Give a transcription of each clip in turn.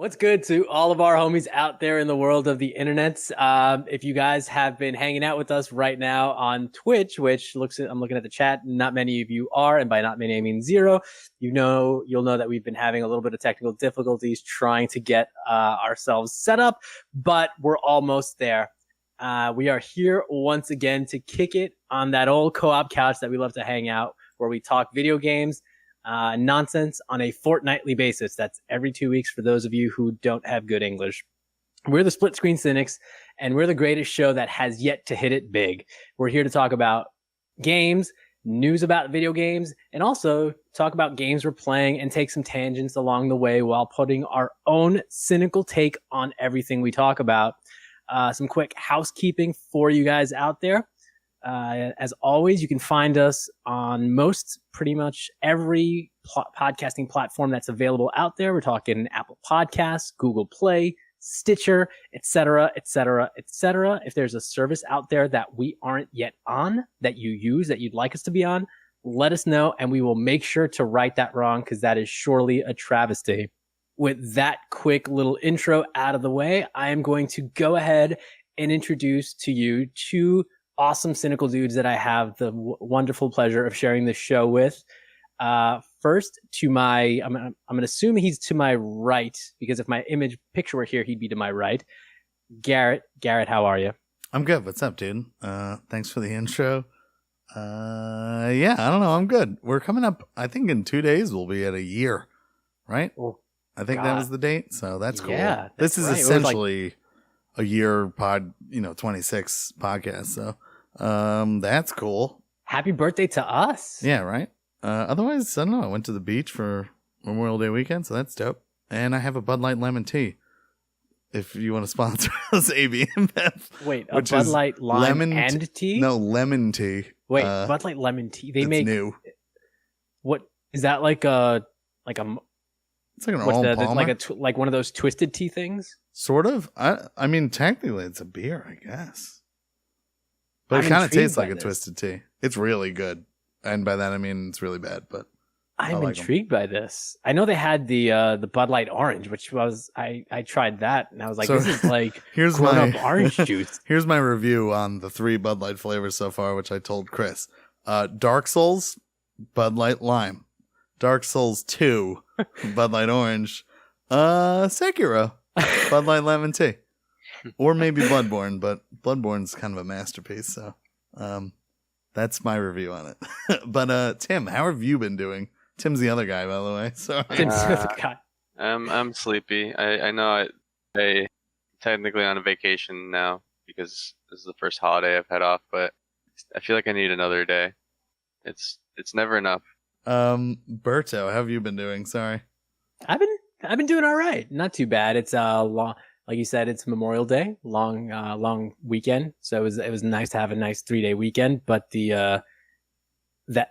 What's good to all of our homies out there in the world of the internet? If you guys have been hanging out with us right now on Twitch, I'm looking at the chat, not many of you are, and by not many I mean zero. You'll know that we've been having a little bit of technical difficulties trying to get ourselves set up, but we're almost there. We are here once again to kick it on that old co-op couch that we love to hang out, where we talk video games. Nonsense on a fortnightly basis. That's every 2 weeks for those of you who don't have good English. We're the Split Screen Synics, and we're the greatest show that has yet to hit it big. We're here to talk about games, news about video games, and also talk about games we're playing and take some tangents along the way while putting our own cynical take on everything we talk about. Some quick housekeeping for you guys out there. As always, you can find us on pretty much every podcasting platform that's available out there. We're talking Apple Podcasts, Google Play, Stitcher, etc., etc., etc. If there's a service out there that we aren't yet on, that you use, that you'd like us to be on, let us know, and we will make sure to right that wrong, because that is surely a travesty. With that quick little intro out of the way, I am going to go ahead and introduce to you two awesome cynical dudes that I have the wonderful pleasure of sharing this show with. First, I'm going to assume he's to my right, because if my image picture were here, he'd be to my right. Garrett, how are you? I'm good. What's up, dude? Thanks for the intro. Yeah, I don't know. I'm good. We're coming up, I think in 2 days we'll be at a year, right? Oh, I think that was the date. So that's cool. Yeah, this is essentially a year 26 podcast. So that's cool. Happy birthday to us. Yeah, right. Otherwise, I don't know. I went to the beach for Memorial Day weekend, so that's dope. And I have a Bud Light lemon tea. If you want to sponsor us, AB and Beth. Wait, a Bud Light lime and tea? No, lemon tea. Wait, Bud Light lemon tea. They make new. What is that like a? It's like an Arnold Palmer. Like one of those twisted tea things. Sort of. I mean, technically, it's a beer, I guess. But it kind of tastes like a twisted tea. It's really good. And by that, I mean, it's really bad, but I'm intrigued by this. I know they had the Bud Light Orange, which was, I tried that, and I was like, this is like grown-up orange juice. Here's my review on the 3 Bud Light flavors so far, which I told Chris. Dark Souls, Bud Light Lime. Dark Souls 2, Bud Light Orange. Sekiro, Bud Light Lemon Tea. Or maybe Bloodborne, but Bloodborne's kind of a masterpiece, so that's my review on it. But Tim, how have you been doing? Tim's the other guy, by the way. So Tim's the other guy. I'm sleepy. I know I technically on a vacation now because this is the first holiday I've had off, but I feel like I need another day. It's never enough. Berto, how have you been doing? Sorry. I've been doing all right. Not too bad. It's long, like you said, it's Memorial Day, long weekend. So it was nice to have a nice 3-day weekend, but the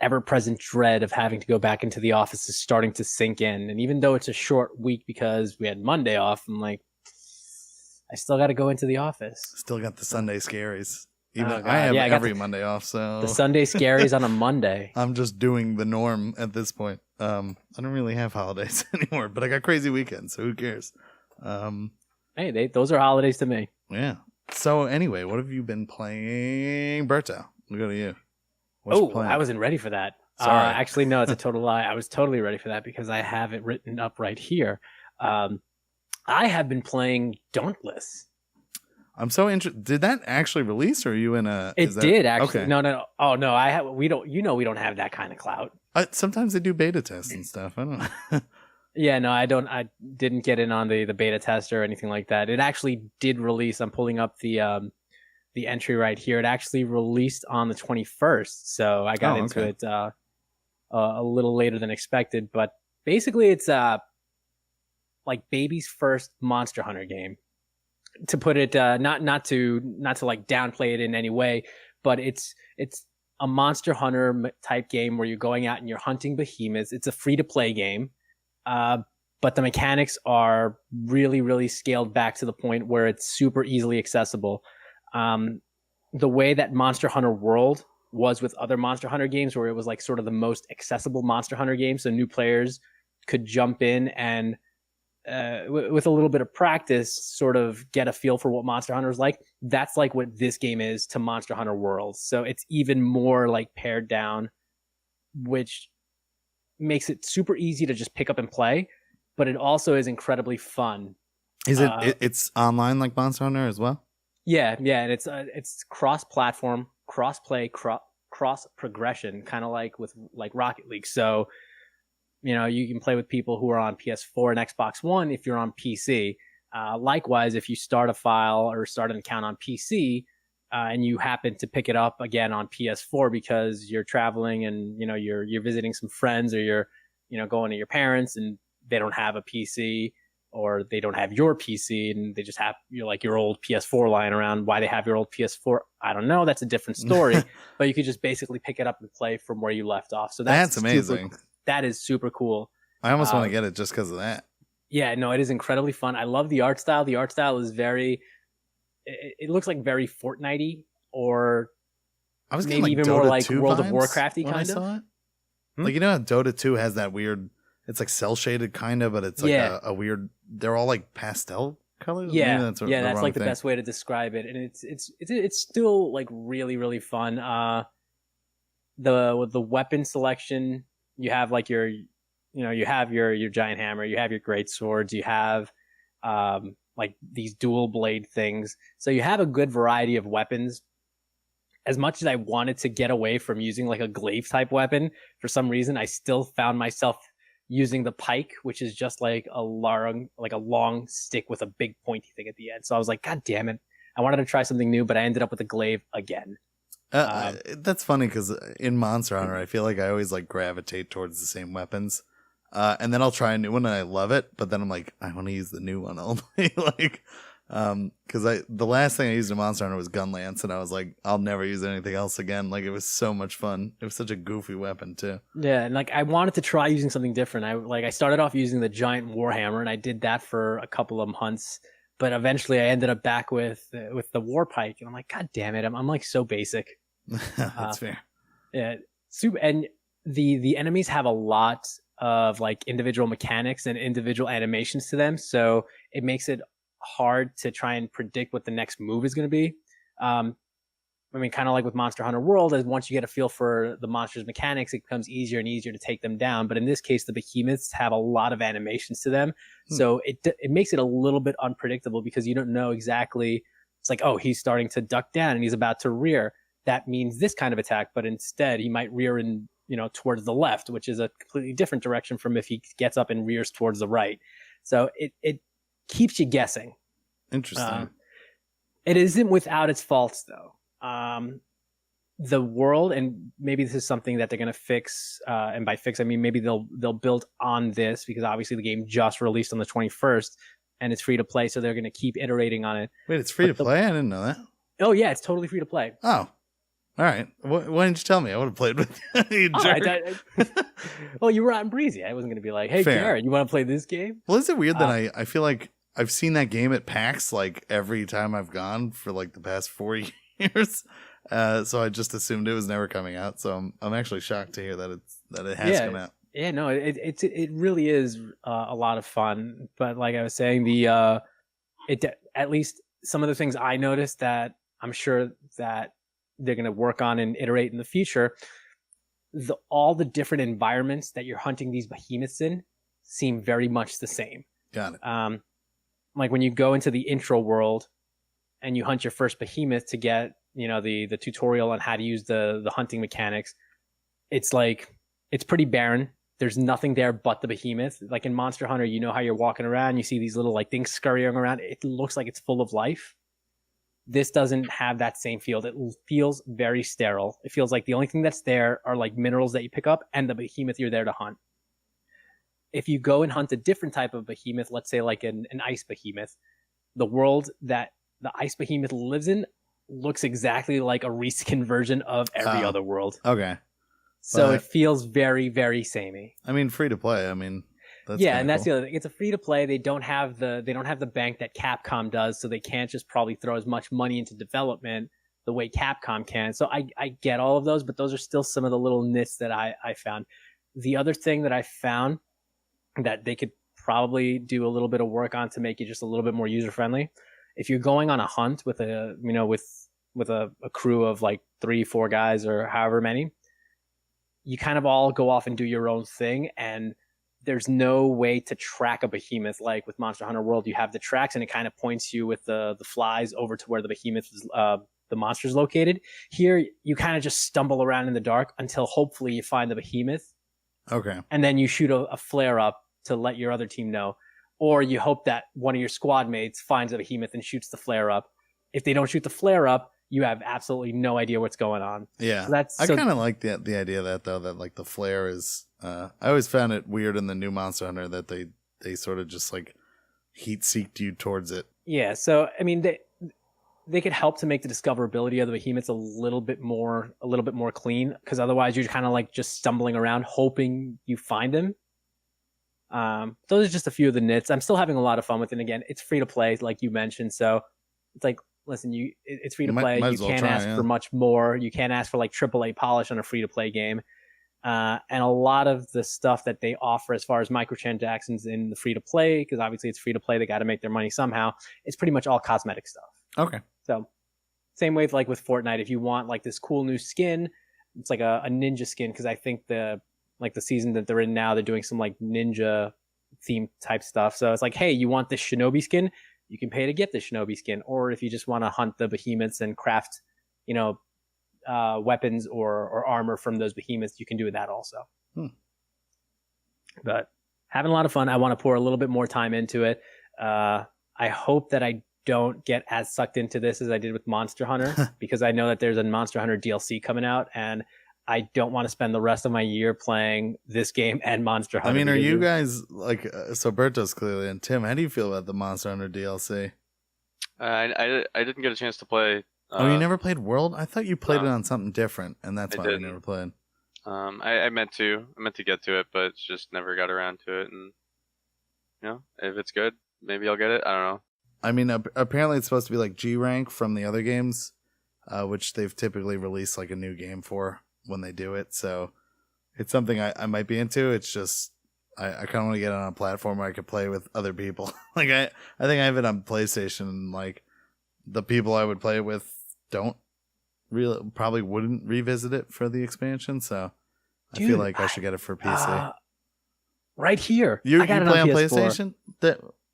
ever-present dread of having to go back into the office is starting to sink in. And even though it's a short week because we had Monday off, I'm like, I still got to go into the office. Still got the Sunday scaries. Even I have every Monday off, so the Sunday scaries on a Monday. I'm just doing the norm at this point. I don't really have holidays anymore, but I got crazy weekends, so who cares? Hey, those are holidays to me. Yeah. So anyway, what have you been playing, Berto? We'll go to you. I wasn't ready for that. Sorry. Actually, no, it's a total lie. I was totally ready for that because I have it written up right here. I have been playing Dauntless. I'm so interested. Did that actually release, or are you in a? It did actually. Okay. No. Oh no, we don't. We don't have that kind of clout. Sometimes they do beta tests and stuff. I don't know. Yeah, no, I don't. I didn't get in on the beta test or anything like that. It actually did release. I'm pulling up the entry right here. It actually released on the 21st, so I got into it a little later than expected. But basically, it's like baby's first Monster Hunter game. To put it, not to like downplay it in any way, but it's a Monster Hunter type game where you're going out and you're hunting behemoths. It's a free to play game, but the mechanics are really, really scaled back to the point where it's super easily accessible. The way that Monster Hunter World was with other Monster Hunter games, where it was like sort of the most accessible Monster Hunter game, so new players could jump in and with a little bit of practice, sort of get a feel for what Monster Hunter is like. That's like what this game is to Monster Hunter World. So it's even more like pared down, which makes it super easy to just pick up and play, but it also is incredibly fun. Is it's online like Monster Hunter as well? Yeah, and it's cross-platform, cross-play, cross progression, kind of like with like Rocket League. So, you know, you can play with people who are on PS4 and Xbox One if you're on PC. Likewise, if you start a file or start an account on PC and you happen to pick it up again on PS4 because you're traveling and, you know, you're visiting some friends, or you're, you know, going to your parents and they don't have a PC, or they don't have your PC and they just have your old PS4 lying around. Why they have your old PS4, I don't know. That's a different story. But you could just basically pick it up and play from where you left off. So that's amazing. That is super cool. I almost want to get it just because of that. Yeah, no, it is incredibly fun. I love the art style. The art style is it looks like very Fortnite-y, or I was maybe like even Dota more like 2 World of vibes Warcraft-y when kind I of. saw it. Like, you know how Dota 2 has that weird, it's like cell shaded kind of, but it's like a weird, they're all like pastel colors. Yeah, Maybe that's that's like the best way to describe it, and it's still like really, really fun. The weapon selection, you have like you have your giant hammer, you have your great swords, you have like these dual blade things. So you have a good variety of weapons. As much as I wanted to get away from using like a glaive type weapon, for some reason I still found myself using the pike, which is just like a long stick with a big pointy thing at the end. So I was like, God damn it. I wanted to try something new, but I ended up with a glaive again. That's funny because in Monster Hunter, I feel like I always like gravitate towards the same weapons. And then I'll try a new one and I love it, but then I'm like, I want to use the new one only. Like, because the last thing I used in Monster Hunter was Gun Lance, and I was like, I'll never use anything else again. Like, it was so much fun. It was such a goofy weapon too. Yeah, and like I wanted to try using something different. I started off using the giant warhammer, and I did that for a couple of hunts. But eventually, I ended up back with the war pike, and I'm like, God damn it, I'm like so basic. That's fair. Yeah, super. And the enemies have a lot of like individual mechanics and individual animations to them, so it makes it hard to try and predict what the next move is going to be. I mean, kind of like with Monster Hunter World, as once you get a feel for the monster's mechanics, it becomes easier and easier to take them down. But in this case, the behemoths have a lot of animations to them, so it makes it a little bit unpredictable because you don't know exactly. It's like, oh, he's starting to duck down and he's about to rear. That means this kind of attack, but instead he might rear in, you know, towards the left, which is a completely different direction from if he gets up and rears towards the right. So it keeps you guessing. Interesting. It isn't without its faults, though. The world, and maybe this is something that they're going to fix, and by fix I mean maybe they'll build on this, because obviously the game just released on the 21st and it's free to play, so they're going to keep iterating on it. Wait, it's free to play? I didn't know that. Oh yeah, it's totally free to play. Oh, all right. Why didn't you tell me? I would have played with you. Well, you were out in Breezy. I wasn't going to be like, hey, Garrett, you want to play this game? Well, is it weird that I feel like I've seen that game at PAX like every time I've gone for like the past 4 years. So I just assumed it was never coming out. So I'm actually shocked to hear that it has come out. Yeah, no, it really is a lot of fun. But like I was saying, at least some of the things I noticed that I'm sure that they're going to work on and iterate in the future, all the different environments that you're hunting these behemoths in seem very much the same. Got it. Like when you go into the intro world and you hunt your first behemoth to get, you know, the tutorial on how to use the hunting mechanics, it's like, it's pretty barren. There's nothing there but the behemoth. Like in Monster Hunter, you know how you're walking around, you see these little like things scurrying around. It looks like it's full of life. This doesn't have that same feel. It feels very sterile. It feels like the only thing that's there are like minerals that you pick up and the behemoth you're there to hunt. If you go and hunt a different type of behemoth, let's say like an ice behemoth, the world that the ice behemoth lives in looks exactly like a reskin version of every other world. Okay. So it feels very, very samey. I mean, free to play. I mean, that's and that's cool. the other thing. It's a free to play. They don't have the bank that Capcom does, so they can't just probably throw as much money into development the way Capcom can. So I get all of those, but those are still some of the little nits that I found. The other thing that I found that they could probably do a little bit of work on to make it just a little bit more user friendly. If you're going on a hunt with a crew of like 3-4 guys or however many, you kind of all go off and do your own thing, and there's no way to track a behemoth like with Monster Hunter World. You have the tracks, and it kind of points you with the flies over to where the behemoth is, the monster's located. Here, you kind of just stumble around in the dark until hopefully you find the behemoth. Okay. And then you shoot a flare up to let your other team know, or you hope that one of your squad mates finds a behemoth and shoots the flare up. If they don't shoot the flare up, you have absolutely no idea what's going on. Yeah, so I kind of like the idea of that though. That like the flare is. I always found it weird in the new Monster Hunter that they sort of just like heat seeked you towards it. Yeah, so I mean they could help to make the discoverability of the behemoths a little bit more clean, because otherwise you're kind of like just stumbling around hoping you find them. Those are just a few of the nits. I'm still having a lot of fun with it. Again, it's free to play, like you mentioned, so it's like, listen, it's free to play. You can't ask for much more. You can't ask for like AAA polish on a free to play game. And a lot of the stuff that they offer as far as microtransactions in the free to play, because obviously it's free to play, they got to make their money somehow. It's pretty much all cosmetic stuff. Okay. So same way like with Fortnite, if you want like this cool new skin, it's like a ninja skin, because I think the season that they're in now, they're doing some like ninja theme type stuff. So it's like, hey, you want this shinobi skin? You can pay to get the shinobi skin. Or if you just want to hunt the behemoths and craft, weapons or armor from those behemoths, you can do that also. But having a lot of fun. I want to pour a little bit more time into it. I hope that I don't get as sucked into this as I did with Monster Hunter, because I know that there's a Monster Hunter DLC coming out, and I don't want to spend the rest of my year playing this game and Monster Hunter. I mean, are you guys like so Berto's clearly, and Tim, how do you feel about the Monster Hunter DLC? I didn't get a chance to play. You never played World? I thought you played it on something different, and that's why we never played. I meant to get to it, but just never got around to it. And if it's good, maybe I'll get it. I don't know. I mean, apparently it's supposed to be like G rank from the other games, which they've typically released like a new game for when they do it. So it's something I might be into. It's just I kind of want to get it on a platform where I could play with other people. Like I think I have it on PlayStation, and like the people I would play it with probably wouldn't revisit it for the expansion. So I feel like I should get it for PC. Right here. You play on PlayStation?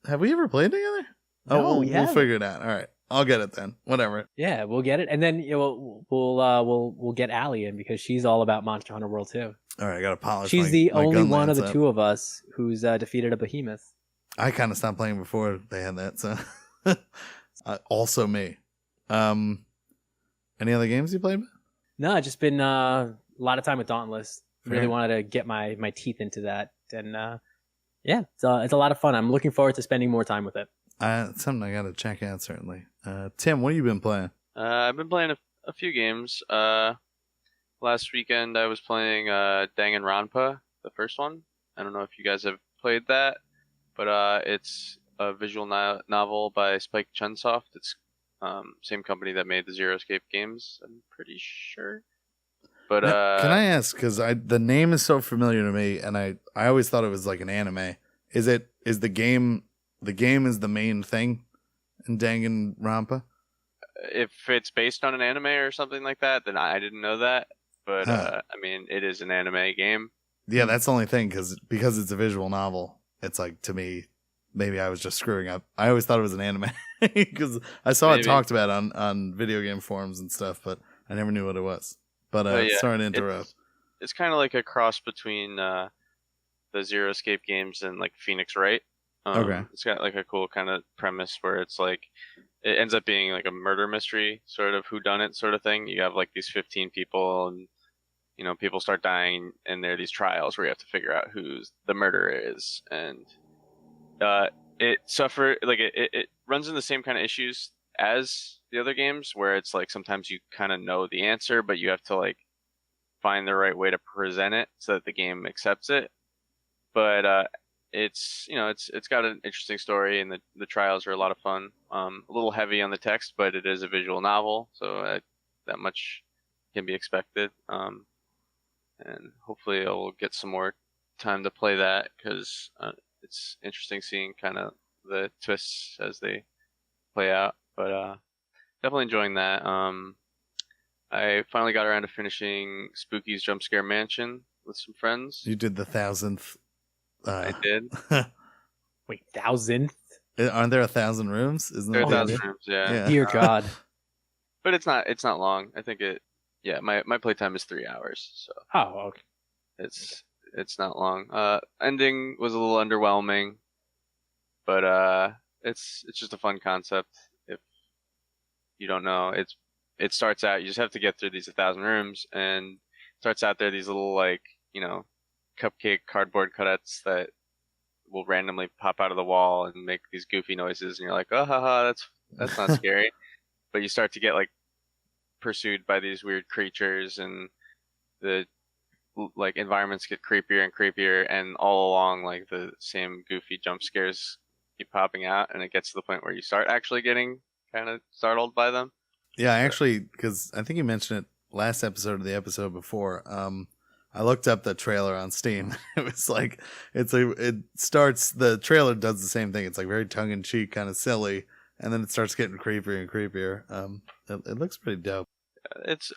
Have we ever played together? No, we'll figure it out. All right, I'll get it then. Whatever. Yeah, we'll get it, and then we'll get Allie in, because she's all about Monster Hunter World too. All right, I gotta polish. She's the only one of the two of us who's defeated a behemoth. I kind of stopped playing before they had that, so also me. Any other games you played? No, just been a lot of time with Dauntless. Really wanted to get my teeth into that, and it's a lot of fun. I'm looking forward to spending more time with it. It's something I gotta check out certainly. Tim, what have you been playing? I've been playing a few games. Last weekend I was playing Danganronpa, the first one. I don't know if you guys have played that, but it's a visual novel by Spike Chunsoft. It's same company that made the Zero Escape games, I'm pretty sure. But now, can I ask, because the name is so familiar to me, and I always thought it was like an anime. Is the game is the main thing in Danganronpa? If it's based on an anime or something like that, then I didn't know that. But I mean, it is an anime game. Yeah, that's the only thing, because it's a visual novel. It's like, to me, maybe I was just screwing up. I always thought it was an anime because I saw it talked about on video game forums and stuff, but I never knew what it was. But sorry to interrupt. It's kind of like a cross between the Zero Escape games and like Phoenix Wright. Okay. It's got like a cool kind of premise where it's like it ends up being like a murder mystery, sort of whodunit sort of thing. You have like these 15 people, and people start dying, and there are these trials where you have to figure out who the murderer is, and it runs in the same kind of issues as the other games, where it's like sometimes you kind of know the answer, but you have to like find the right way to present it so that the game accepts it. But it's got an interesting story, and the trials are a lot of fun. A little heavy on the text, but it is a visual novel, so that much can be expected. And hopefully I'll get some more time to play that, because it's interesting seeing kind of the twists as they play out. But definitely enjoying that. I finally got around to finishing Spooky's Jump Scare Mansion with some friends. You did the 1,000th. I did. Wait, 1,000th? Aren't there 1,000 rooms? Isn't There are there 1,000 rooms, yeah. Yeah. Dear God. But it's not long. I think my playtime is 3 hours, so Oh, okay. it's not long. Ending was a little underwhelming, but it's just a fun concept. If you don't know, it starts out, you just have to get through these 1,000 rooms, and it starts out there these little, like, cupcake cardboard cutouts that will randomly pop out of the wall and make these goofy noises, and you're like, oh haha, that's not scary. But you start to get like pursued by these weird creatures, and the like environments get creepier and creepier, and all along like the same goofy jump scares keep popping out, and it gets to the point where you start actually getting kind of startled by them. Yeah, actually, because I think you mentioned it last episode or the episode before. I looked up the trailer on Steam. It was like the trailer does the same thing. It's like very tongue in cheek, kind of silly, and then it starts getting creepier and creepier. It looks pretty dope.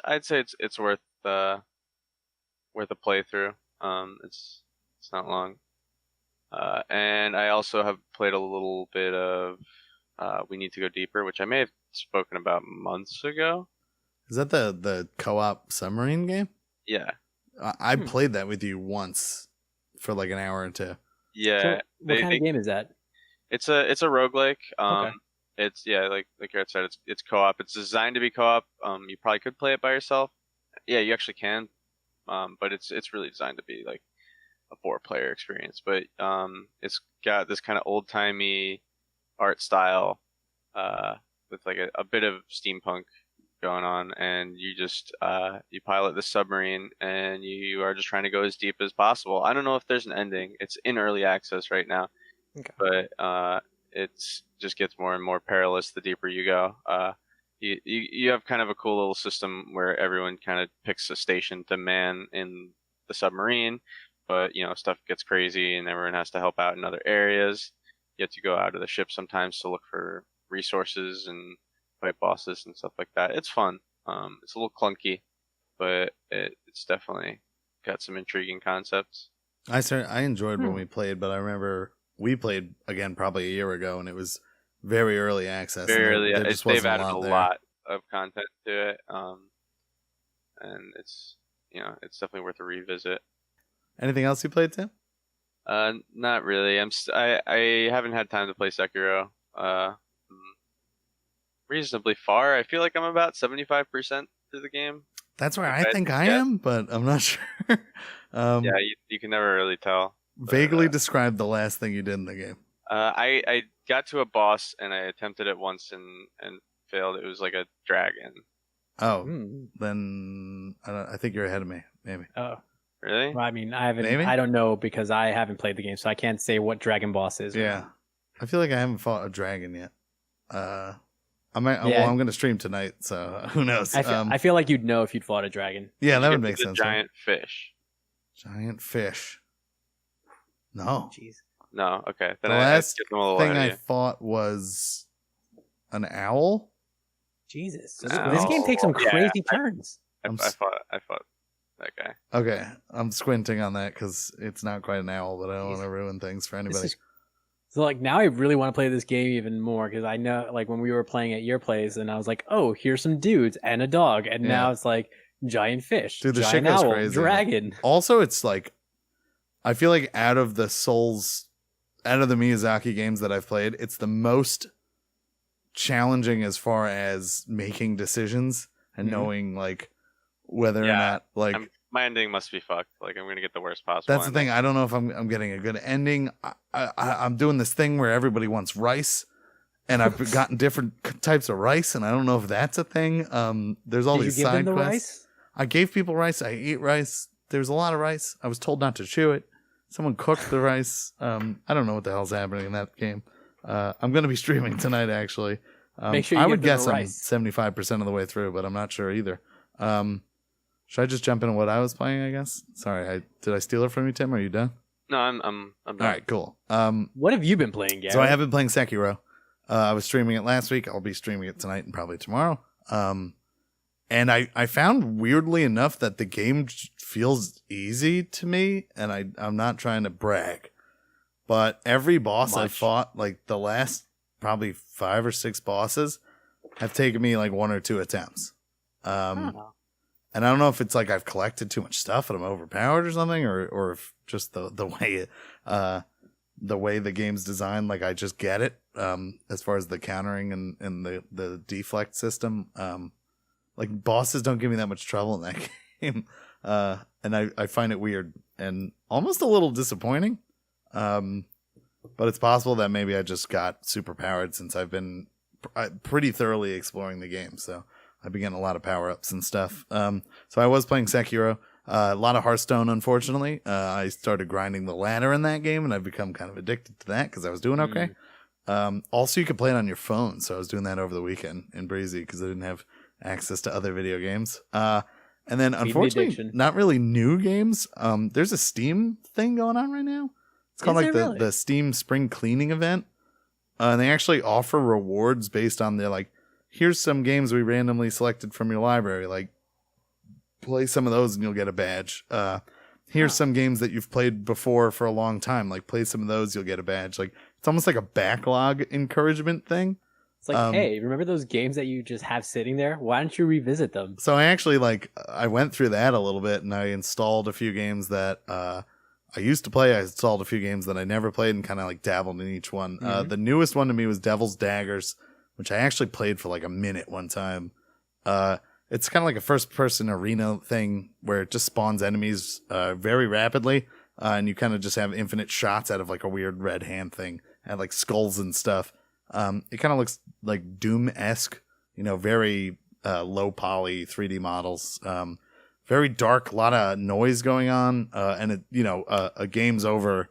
I'd say it's worth a playthrough. It's not long. And I also have played a little bit of We Need to Go Deeper, which I may have spoken about months ago. Is that the co-op submarine game? Yeah. I played that with you once for like an hour or two. Yeah. So what kind of game is that? It's a roguelike. Okay. It's like Garrett said, it's co-op. It's designed to be co-op. You probably could play it by yourself. Yeah, you actually can. But it's really designed to be like a 4-player experience. But it's got this kind of old-timey art style with like a bit of steampunk going on, and you just you pilot the submarine, and you are just trying to go as deep as possible. I don't know if there's an ending. It's in early access right now. Okay. But it's just gets more and more perilous the deeper you go. You have kind of a cool little system where everyone kind of picks a station to man in the submarine, but stuff gets crazy and everyone has to help out in other areas. You have to go out of the ship sometimes to look for resources and fight bosses and stuff like that. It's fun. It's a little clunky, but it's definitely got some intriguing concepts. I enjoyed when we played, but I remember we played again probably a year ago, and it was very early access. Very early. They've added a there. lot of content to it, and it's definitely worth a revisit. Anything else you played, Tim? Not really. I haven't had time to play Sekiro. Reasonably far. I feel like I'm about 75% through the game. That's where I think I am, but I'm not sure. Yeah, you can never really tell. Vaguely describe the last thing you did in the game. I got to a boss and I attempted it once and failed. It was like a dragon. Oh, then I think you're ahead of me. Maybe. Oh, really? well, I mean, I haven't. Maybe? I don't know because I haven't played the game, so I can't say what dragon boss is. Yeah, I feel like I haven't fought a dragon yet. I'm going to stream tonight, so who knows? I feel like you'd know if you'd fought a dragon. Yeah, that You would get make to the sense. Giant fish. Giant fish. No. Jeez. No, okay. Then The I last skipped them a little thing ahead I of you. fought was an owl. Jesus. So No. this game takes some Yeah, crazy turns. I fought that guy. Okay, I'm squinting on that because it's not quite an owl, but I don't want to ruin things for anybody. So like now I really want to play this game even more because I know like when we were playing at your place and I was like, oh, here's some dudes and a dog, and Yeah. now it's like giant fish, Dude, the giant shit goes owl, crazy. dragon. Also, it's like I feel like out of the Miyazaki games that I've played, it's the most challenging as far as making decisions and knowing like whether or Yeah, not like my ending must be fucked. Like I'm gonna get the worst possible. that's the thing. I don't know if I'm getting a good ending. I'm doing this thing where everybody wants rice, and I've gotten different types of rice, and I don't know if that's a thing. There's all Did these you give side them the quests. rice? I gave people rice. I ate rice. There's a lot of rice. I was told not to chew it. Someone cooked the rice. I don't know what the hell's happening in that game. I'm going to be streaming tonight, actually. Make sure you I give would them guess the I'm rice. 75% of the way through, but I'm not sure either. Should I just jump into what I was playing, I guess? Sorry, did I steal it from you, Tim? Are you done? No, I'm All done. right, cool. What have you been playing, Gary? So I have been playing Sekiro. I was streaming it last week. I'll be streaming it tonight and probably tomorrow. And I found weirdly enough that the game feels easy to me, and I'm not trying to brag, but every boss I fought, like the last probably 5 or 6 bosses, have taken me like 1 or 2 attempts. And I don't know if it's like I've collected too much stuff and I'm overpowered or something, or if just the way the game's designed, like I just get it. As far as the countering and the deflect system, like bosses don't give me that much trouble in that game, and I find it weird and almost a little disappointing. But it's possible that maybe I just got super powered since I've been pretty thoroughly exploring the game, so I've been getting a lot of power ups and stuff. So I was playing Sekiro. A lot of Hearthstone, unfortunately. I started grinding the ladder in that game, and I've become kind of addicted to that because I was doing okay. Also, you could play it on your phone, so I was doing that over the weekend in Breezy because I didn't have access to other video games. And then, unfortunately, not really new games. There's a Steam thing going on right now. It's called the Steam Spring Cleaning event. And they actually offer rewards based on their, like, here's some games we randomly selected from your library. Like, play some of those and you'll get a badge. Here's some games that you've played before for a long time. Like, play some of those, you'll get a badge. Like, it's almost like a backlog encouragement thing. It's like, hey, remember those games that you just have sitting there? Why don't you revisit them? So I actually, I went through that a little bit, and I installed a few games that I used to play. I installed a few games that I never played and kind of like dabbled in each one. The newest one to me was Devil's Daggers, which I actually played for like a minute one time. It's kind of like a first-person arena thing where it just spawns enemies very rapidly, and you kind of just have infinite shots out of like a weird red hand thing and like skulls and stuff. It kind of looks like Doom-esque, very low poly 3D models. Very dark, a lot of noise going on, and it, a game's over.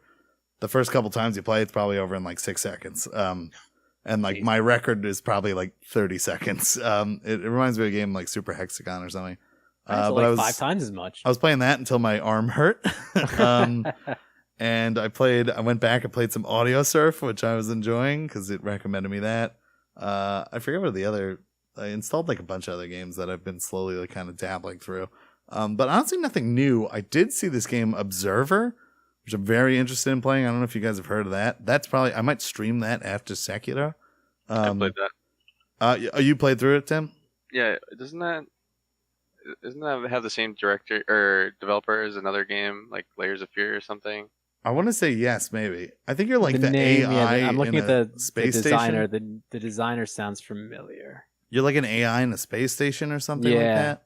The first couple times you play, it's probably over in like 6 seconds. And like my record is probably like 30 seconds. It reminds me of a game like Super Hexagon or something. But like I was 5 times as much. I was playing that until my arm hurt. And I went back and played some Audio Surf, which I was enjoying because it recommended me that. I forget what I installed like a bunch of other games that I've been slowly like kind of dabbling through. But honestly, nothing new. I did see this game Observer, which I'm very interested in playing. I don't know if you guys have heard of that. I might stream that after Sekiro. I played that. You played through it, Tim? Yeah, doesn't that have the same director or developer as another game, like Layers of Fear or something? I want to say yes, maybe. I think you're like the name, AI. I'm looking at the designer. Station. The designer sounds familiar. You're like an AI in a space station or something like that.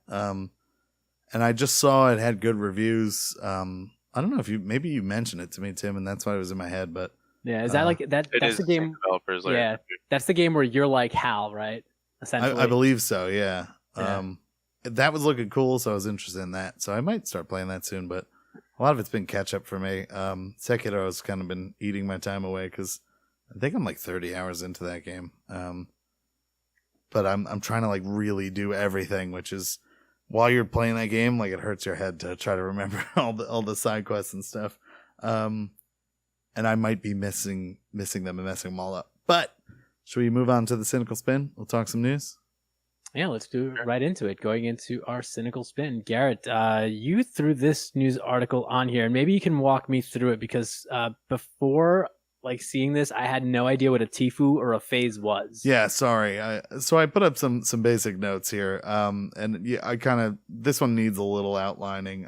And I just saw it had good reviews. I don't know if maybe you mentioned it to me, Tim, and that's why it was in my head. But yeah, is that like that? That's the game. Developers, yeah, that's the game where you're like Hal, right? Essentially, I believe so. Yeah. That was looking cool, so I was interested in that. So I might start playing that soon. But a lot of it's been catch up for me. Sekiro has kind of been eating my time away because I think I'm like 30 hours into that game. But I'm trying to like really do everything, which is while you're playing that game, like it hurts your head to try to remember all the side quests and stuff. And I might be missing them and messing them all up. But should we move on to the cynical spin? We'll talk some news. Yeah, let's do right into it. Going into our cynical spin. Garrett, you threw this news article on here, and maybe you can walk me through it because before like seeing this, I had no idea what a Tifu or a phase was. Yeah, sorry. So I put up some basic notes here. And yeah, this one needs a little outlining.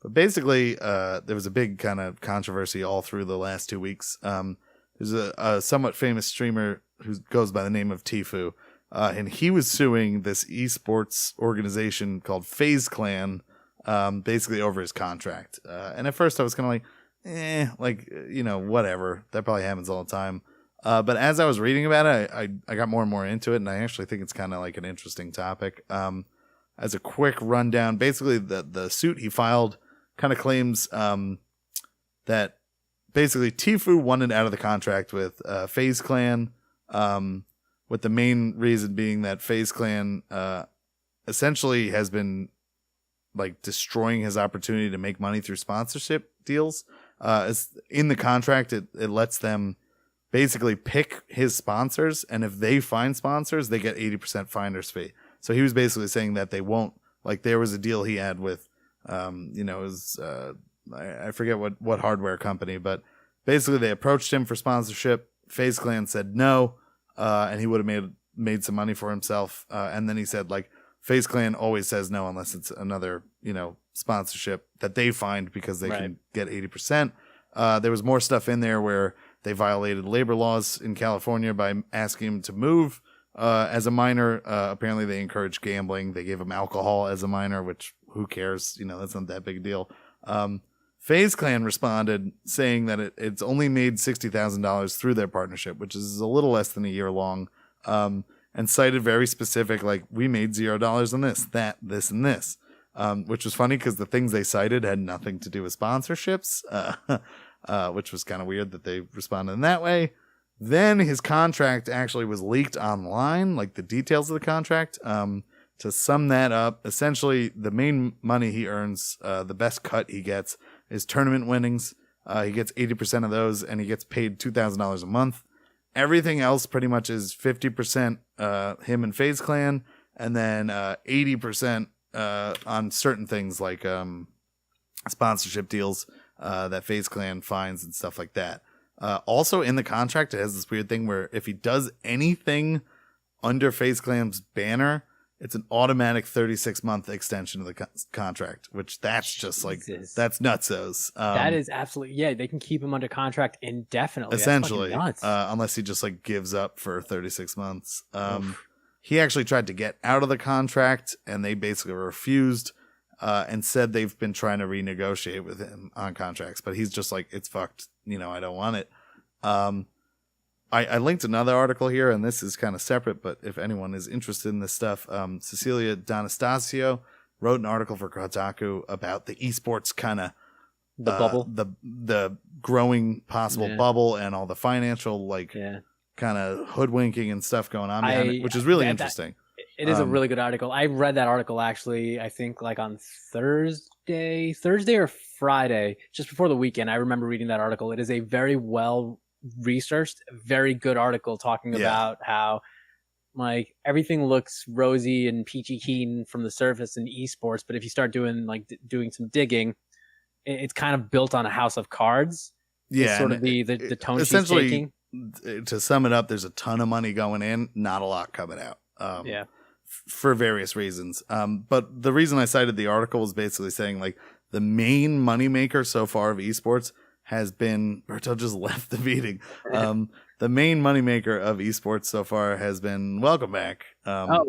But basically, there was a big kind of controversy all through the last 2 weeks. There's a somewhat famous streamer who goes by the name of Tifu. And he was suing this esports organization called FaZe Clan, basically over his contract. And at first I was kind of like, whatever. That probably happens all the time. But as I was reading about it, I got more and more into it, and I actually think it's kind of like an interesting topic. As a quick rundown, basically the suit he filed kind of claims that basically Tifu wanted out of the contract with FaZe Clan, with the main reason being that FaZe Clan essentially has been like destroying his opportunity to make money through sponsorship deals. in the contract, it lets them basically pick his sponsors, and if they find sponsors, they get 80% finder's fee. So he was basically saying that they won't, like, there was a deal he had with, it was, I forget what hardware company, but basically they approached him for sponsorship. FaZe Clan said no, and he would have made some money for himself. And then he said, like, FaZe Clan always says no unless it's another, sponsorship that they find because they can get 80%. There was more stuff in there where they violated labor laws in California by asking him to move as a minor. Apparently they encouraged gambling. They gave him alcohol as a minor, which who cares? That's not that big a deal. FaZe Clan responded saying that it's only made $60,000 through their partnership, which is a little less than a year long, and cited very specific, like, we made $0 on this, that, this, and this, which was funny because the things they cited had nothing to do with sponsorships, which was kind of weird that they responded in that way. Then his contract actually was leaked online, like the details of the contract. To sum that up, essentially the main money he earns, the best cut he gets, is tournament winnings. He gets 80% of those, and he gets paid $2,000 a month. Everything else pretty much is 50% him and FaZe Clan, and then 80% on certain things like sponsorship deals that FaZe Clan finds and stuff like that. Also in the contract, it has this weird thing where if he does anything under FaZe Clan's banner, it's an automatic 36-month extension of the contract, which that's just like, that's nutsos. That is absolutely, yeah, they can keep him under contract indefinitely. Essentially, unless he just like gives up for 36 months. He actually tried to get out of the contract, and they basically refused and said they've been trying to renegotiate with him on contracts, but he's just like, it's fucked. I don't want it. I linked another article here, and this is kind of separate, but if anyone is interested in this stuff, Cecilia D'Anastasio wrote an article for Kotaku about the esports kind of the bubble, the growing possible bubble, and all the financial kind of hoodwinking and stuff going on behind it, which is really interesting. It is a really good article. I read that article actually, I think like on Thursday or Friday, just before the weekend. I remember reading that article. It is a very well researched, very good article talking about how like everything looks rosy and peachy keen from the surface in esports, but if you start doing some digging, it's kind of built on a house of cards. Yeah, it's sort of the tone she's taking. To sum it up, there's a ton of money going in, not a lot coming out. For various reasons. But the reason I cited the article was basically saying like the main moneymaker so far of esports has been, Berto just left the meeting. The main moneymaker of esports so far has been, welcome back. I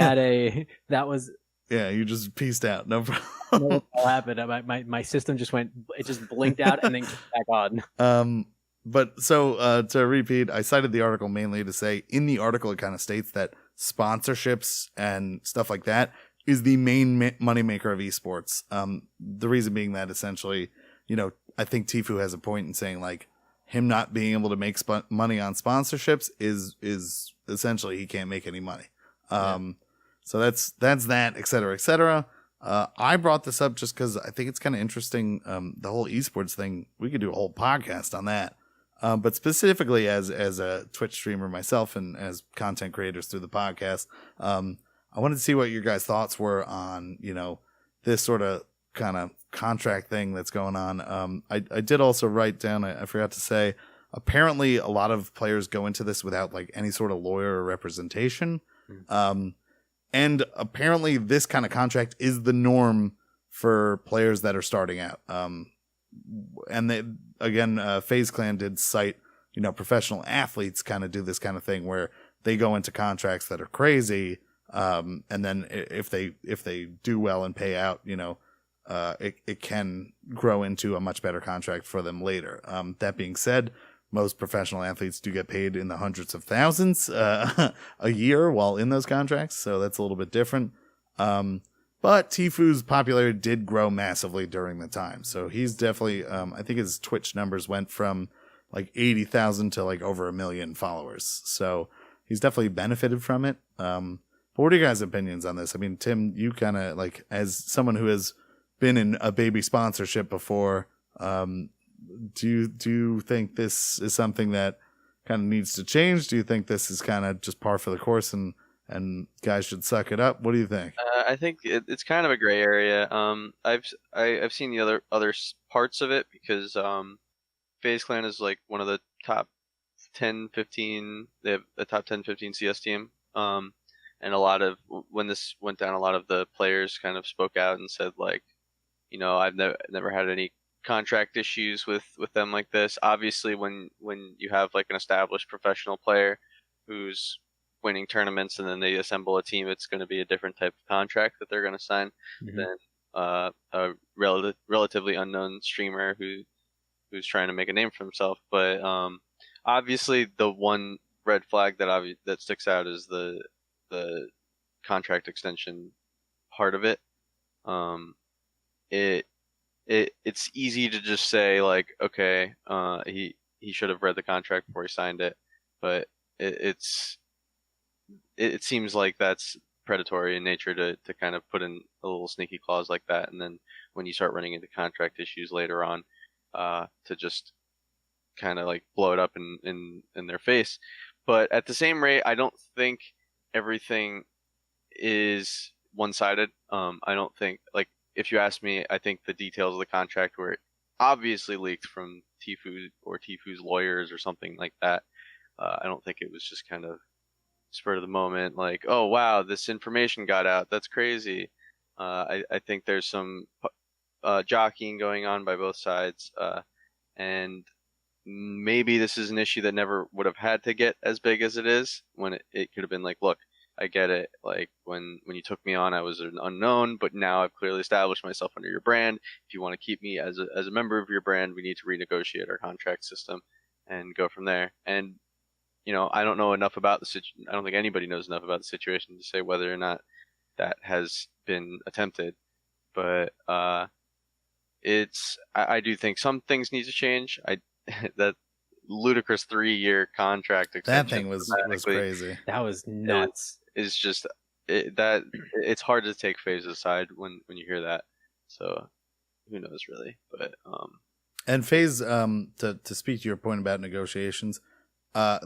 had that was. Yeah, you just pieced out. No problem. What happened? My system just it just blinked out and then came back on. But so to repeat, I cited the article mainly to say in the article, it kind of states that sponsorships and stuff like that is the main moneymaker of esports. The reason being that essentially, I think Tfue has a point in saying like him not being able to make money on sponsorships is essentially he can't make any money. So that's that, et cetera, et cetera. I brought this up just because I think it's kind of interesting. The whole esports thing, we could do a whole podcast on that. But specifically as a Twitch streamer myself and as content creators through the podcast, I wanted to see what your guys' thoughts were on, this sort of kind of contract thing that's going on. I did also write down, I forgot to say, apparently a lot of players go into this without like any sort of lawyer or representation. And apparently this kind of contract is the norm for players that are starting out. And they, again, FaZe Clan did cite, professional athletes kind of do this kind of thing where they go into contracts that are crazy. And then if they do well and pay out, it can grow into a much better contract for them later. That being said, most professional athletes do get paid in the hundreds of thousands a year while in those contracts, so that's a little bit different. But Tfue's popularity did grow massively during the time, so he's definitely, I think his Twitch numbers went from like 80,000 to like over 1 million followers, so he's definitely benefited from it. But what are your guys' opinions on this? I mean, Tim, you kind of like, as someone who has been in a baby sponsorship before, do you think this is something that kind of needs to change? Do you think this is kind of just par for the course and guys should suck it up? What do you think? I think it's kind of a gray area. I've seen the other parts of it because FaZe Clan is like one of the top 10, 15. They have a top 10, 15 CS team. And a lot of when this went down, a lot of the players kind of spoke out and said like, I've never had any contract issues with them like this. Obviously, when you have like an established professional player who's winning tournaments and then they assemble a team, it's going to be a different type of contract that they're going to sign than a relatively unknown streamer who's trying to make a name for himself. But obviously, the one red flag that sticks out is the contract extension part of it. It's easy to just say like, okay, he should have read the contract before he signed it, but it seems like that's predatory in nature to kind of put in a little sneaky clause like that, and then when you start running into contract issues later on, to just kind of like blow it up in their face. But at the same rate, I don't think everything is one-sided. I don't think, like, if you ask me, I think the details of the contract were obviously leaked from Tfue or Tfue's lawyers or something like that. I don't think it was just kind of spur of the moment, like, oh wow, this information got out, that's crazy. I think there's some jockeying going on by both sides, and maybe this is an issue that never would have had to get as big as it is, when it could have been like, look, I get it. Like when you took me on, I was an unknown, but now I've clearly established myself under your brand. If you want to keep me as a member of your brand, we need to renegotiate our contract system and go from there. And I don't know enough about the situation. I don't think anybody knows enough about the situation to say whether or not that has been attempted. But I do think some things need to change. That ludicrous 3-year contract extension. That thing was crazy. That was nuts. Is just that it's hard to take FaZe aside when you hear that. So who knows really? But and FaZe, to speak to your point about negotiations,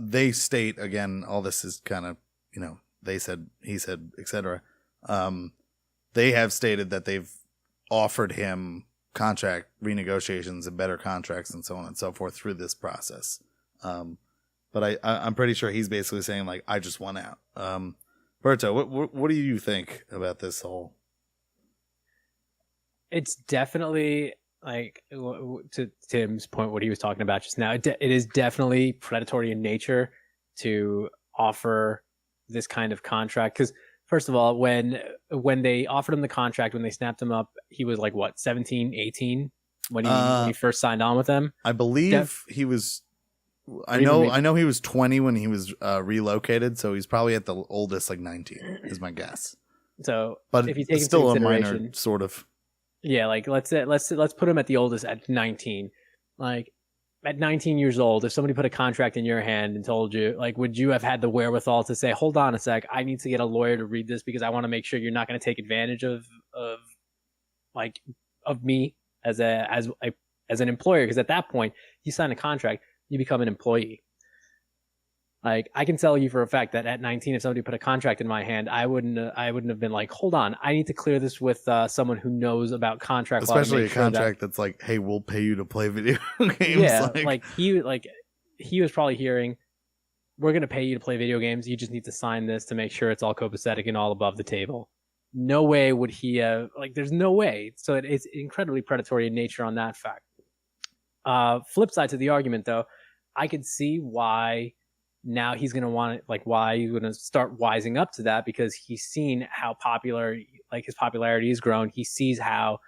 they state again, all this is kind of they said, he said, etc. They have stated that they've offered him contract renegotiations and better contracts and so on and so forth through this process. But I'm pretty sure he's basically saying like, I just want out. Berto, what do you think about this whole? It's definitely like, to Tim's point, what he was talking about just now. It is definitely predatory in nature to offer this kind of contract, because first of all, when they offered him the contract, when they snapped him up, he was like what, 17, 18 when he first signed on with them. I believe he was. I know he was 20 when he was relocated, so he's probably at the oldest, like 19, is my guess. So, but if you take it's still a minor, minor sort of. Yeah, like let's put him at the oldest at 19. Like at 19 years old, if somebody put a contract in your hand and told you, like, would you have had the wherewithal to say, hold on a sec, I need to get a lawyer to read this because I want to make sure you're not going to take advantage of me as an employer? Because at that point, you sign a contract, you become an employee. Like, I can tell you for a fact that at 19, if somebody put a contract in my hand, I wouldn't have been like, hold on, I need to clear this with someone who knows about contract law. Especially a contract that's like, hey, we'll pay you to play video games. Yeah, he was probably hearing, we're going to pay you to play video games. You just need to sign this to make sure it's all copacetic and all above the table. No way would he have, there's no way. So it's incredibly predatory in nature on that fact. Flip side to the argument, though, I could see why now he's going to want it, why he's going to start wising up to that, because he's seen how popular, his popularity has grown. He sees how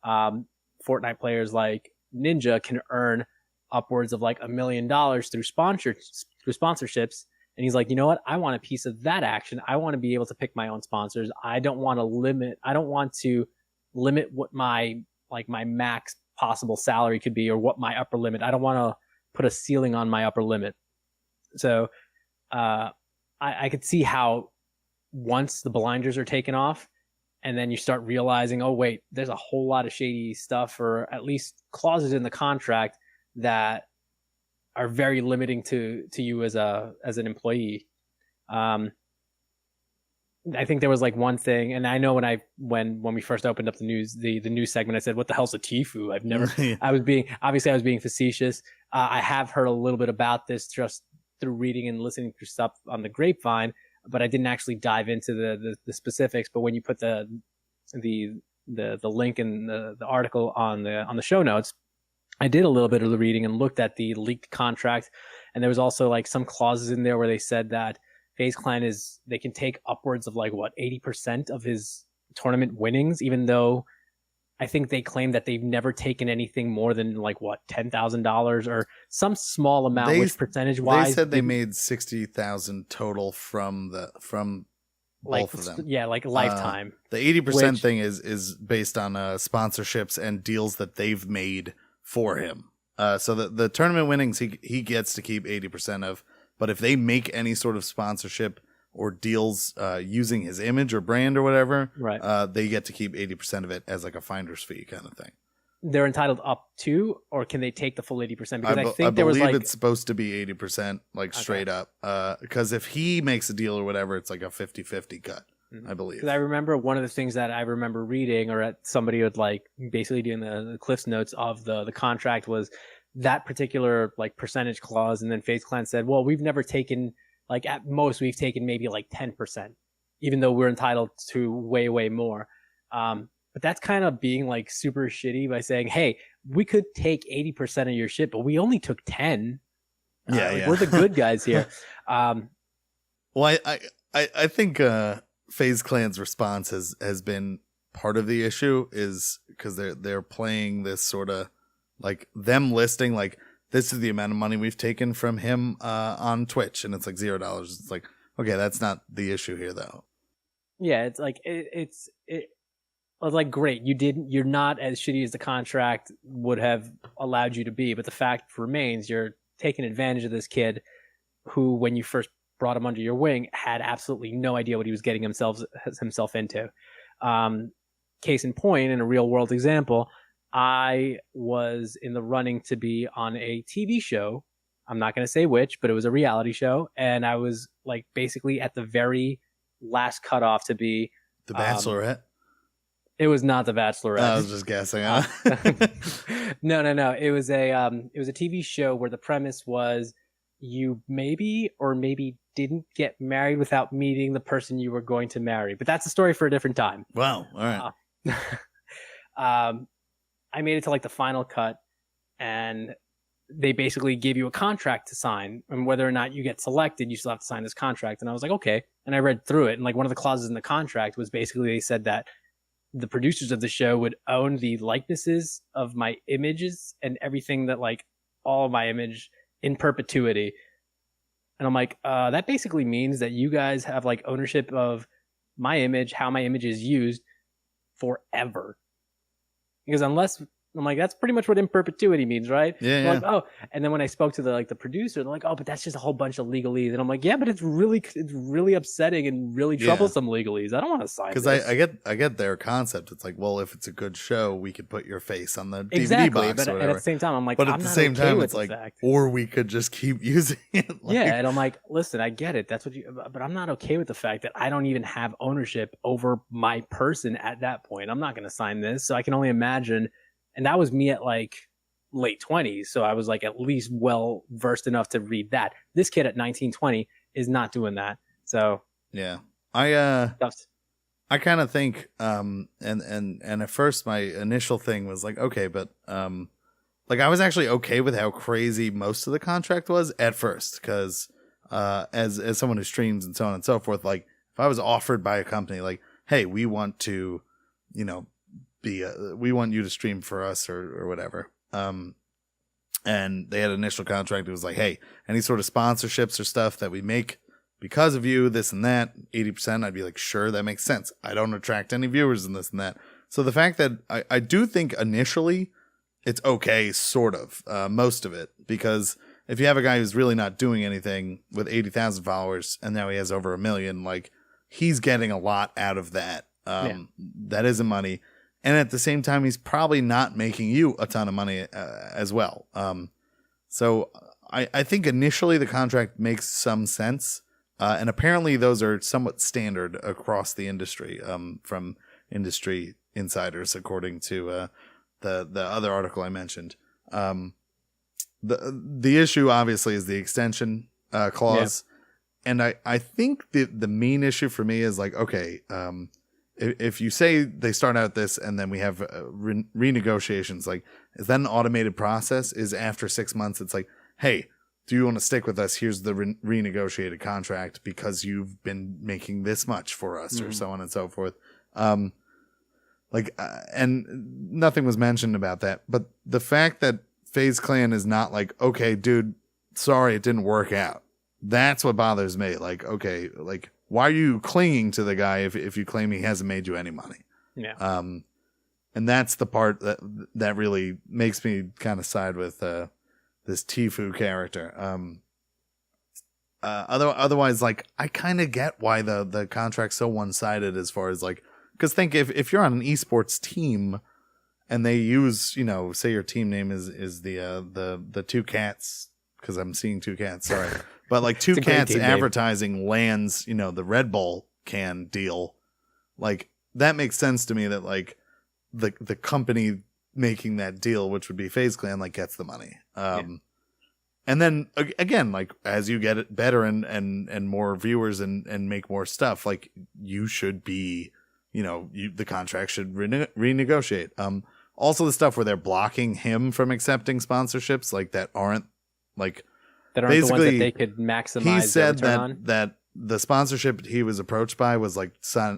Fortnite players like Ninja can earn upwards of $1 million through sponsorships. And he's like, you know what? I want a piece of that action. I want to be able to pick my own sponsors. I don't want to limit what my max possible salary could be, or what my upper limit. I don't want to put a ceiling on my upper limit. So I could see how once the blinders are taken off and then you start realizing, oh, wait, there's a whole lot of shady stuff, or at least clauses in the contract that are very limiting to you as an employee. I think there was like one thing, and I know when we first opened up the news segment, I said, "What the hell's a Tifu?" I've never. I was being facetious. I have heard a little bit about this just through reading and listening to stuff on the grapevine, but I didn't actually dive into the specifics. But when you put the link in the article on the show notes, I did a little bit of the reading and looked at the leaked contract, and there was also like some clauses in there where they said that FaZe Clan they can take upwards of like 80% of his tournament winnings, even though I think they claim that they've never taken anything more than like $10,000 or some small amount, which percentage wise they said they made 60,000 total from both of them. Yeah, like lifetime. The 80% thing is based on sponsorships and deals that they've made for him. So the tournament winnings he gets to keep 80% of. But if they make any sort of sponsorship or deals using his image or brand or whatever, right, they get to keep 80% of it as like a finder's fee kind of thing. They're entitled up to, or can they take the full 80%? Because I believe it's supposed to be 80%, like straight up. Because if he makes a deal or whatever, it's like a 50-50 cut, I believe. Because I remember one of the things that I remember reading, or somebody would like basically doing the Cliff's notes of the contract was that particular like percentage clause, and then FaZe Clan said, well, we've never taken, like at most we've taken maybe like 10%, even though we're entitled to way more. But that's kind of being like super shitty by saying, hey, we could take 80% of your shit, but we only took 10. We're the good guys here. Well, I think FaZe Clan's response has been part of the issue, is because they're playing this sort of like them listing like this is the amount of money we've taken from him on Twitch, and it's like $0. It's like, okay, that's not the issue here though. Yeah, it's like it's like, great, you're not as shitty as the contract would have allowed you to be, but the fact remains you're taking advantage of this kid who, when you first brought him under your wing, had absolutely no idea what he was getting himself into. Case in point, in a real world example, I was in the running to be on a TV show. I'm not going to say which, but it was a reality show. And I was like basically at the very last cutoff to be The Bachelorette. It was not The Bachelorette. I was just guessing. Huh? No. It was a TV show where the premise was you maybe or maybe didn't get married without meeting the person you were going to marry. But that's a story for a different time. Wow. All right. I made it to like the final cut, and they basically give you a contract to sign, and whether or not you get selected, you still have to sign this contract. And I was like, okay. And I read through it, and like one of the clauses in the contract was basically they said that the producers of the show would own the likenesses of my images and everything that like all of my image in perpetuity. And I'm like, that basically means that you guys have like ownership of my image, how my image is used forever. Because unless, I'm like, that's pretty much what in perpetuity means, right? Yeah. Like, oh, and then when I spoke to the producer, they're like, oh, but that's just a whole bunch of legalese. And I'm like, yeah, but it's really upsetting and really troublesome legalese. I don't want to sign this. Because I get their concept. It's like, well, if it's a good show, we could put your face on the DVD box but or whatever. At the same time, I'm like, but at the same time, it's like, fact. or we could just keep using it. Like, yeah, and I'm like, listen, I get it. That's what but I'm not okay with the fact that I don't even have ownership over my person at that point. I'm not going to sign this. So I can only imagine. And that was me at like late 20s. So I was like at least well versed enough to read that. This kid at 19, 20 is not doing that. So yeah, I kind of think and at first my initial thing was like, okay, but like I was actually okay with how crazy most of the contract was at first, because as someone who streams and so on and so forth, like if I was offered by a company like, hey, we want to, we want you to stream for us or whatever. And they had an initial contract. It was like, hey, any sort of sponsorships or stuff that we make because of you, this and that, 80%, I'd be like, sure, that makes sense. I don't attract any viewers in this and that. So the fact that I do think initially it's okay, sort of, most of it, because if you have a guy who's really not doing anything with 80,000 followers and now he has over 1 million, like he's getting a lot out of that. That isn't money. And at the same time, he's probably not making you a ton of money as well. So I think initially the contract makes some sense. And apparently those are somewhat standard across the industry, from industry insiders, according to the other article I mentioned. The issue obviously is the extension clause. Yeah. And I think the main issue for me is like, okay, if you say they start out this and then we have renegotiations, like, is that an automated process? Is after 6 months, it's like, hey, do you want to stick with us? Here's the renegotiated contract because you've been making this much for us, or so on and so forth. And nothing was mentioned about that. But the fact that FaZe Clan is not like, okay, dude, sorry, it didn't work out. That's what bothers me. Like, okay, like, why are you clinging to the guy if you claim he hasn't made you any money? Yeah. And that's the part that really makes me kind of side with this Tfue character. Otherwise, like, I kind of get why the contract's so one-sided as far as like, because think if you're on an esports team and they use, you know, say your team name is the Two Cats, because I'm seeing Two Cats, sorry, but like Two Cats advertising lands, you know, the Red Bull can deal, like that makes sense to me that like the company making that deal, which would be FaZe Clan, like gets the money. And then again, like as you get it better and more viewers and make more stuff, like you should be, you know, the contract should renegotiate. Also the stuff where they're blocking him from accepting sponsorships, like that aren't the ones that they could maximize. He said that the sponsorship he was approached by was like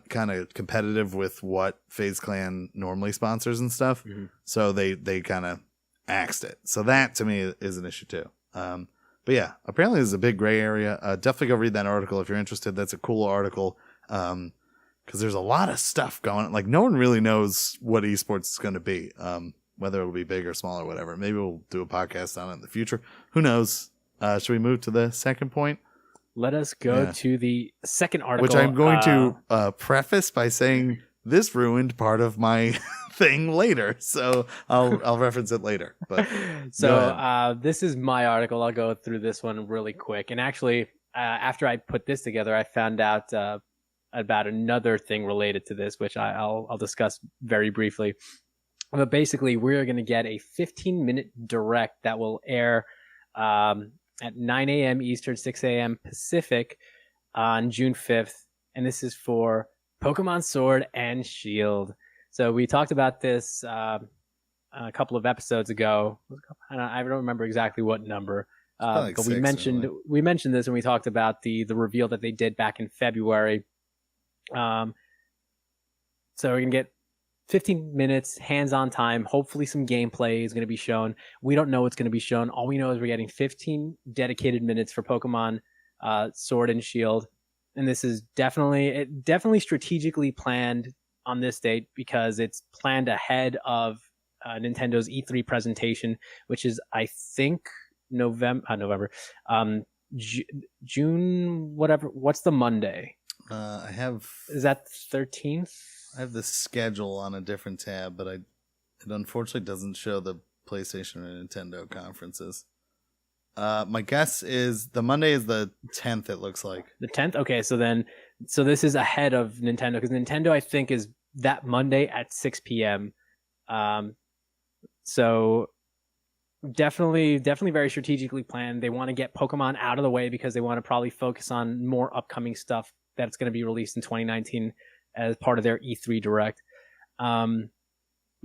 kind of competitive with what FaZe Clan normally sponsors and stuff. Mm-hmm. So they kind of axed it. So that to me is an issue too. But yeah, apparently there's a big gray area. Definitely go read that article if you're interested. That's a cool article. Because there's a lot of stuff going on. Like no one really knows what esports is going to be. Whether it'll be big or small or whatever. Maybe we'll do a podcast on it in the future. Who knows? Should we move to the second point? Let us go to the second article. Which I'm going to preface by saying this ruined part of my thing later. So I'll reference it later. But so this is my article. I'll go through this one really quick. And actually, after I put this together, I found out about another thing related to this, which I'll discuss very briefly. But basically, we're going to get a 15-minute direct that will air at 9 a.m. Eastern, 6 a.m. Pacific on June 5th. And this is for Pokemon Sword and Shield. So we talked about this a couple of episodes ago. I don't remember exactly what number. But we mentioned this when we talked about the reveal that they did back in February. So we're going to get 15 minutes, hands-on time. Hopefully some gameplay is going to be shown. We don't know what's going to be shown. All we know is we're getting 15 dedicated minutes for Pokemon Sword and Shield. And this is definitely strategically planned on this date because it's planned ahead of Nintendo's E3 presentation, which is, I think, June, whatever. What's the Monday? Is that 13th? I have the schedule on a different tab, but it unfortunately doesn't show the PlayStation or Nintendo conferences. My guess is the Monday is the 10th, it looks like. The 10th? Okay, so this is ahead of Nintendo, because Nintendo, I think, is that Monday at 6 p.m. So definitely very strategically planned. They want to get Pokemon out of the way because they want to probably focus on more upcoming stuff that's going to be released in 2019 as part of their E3 Direct. But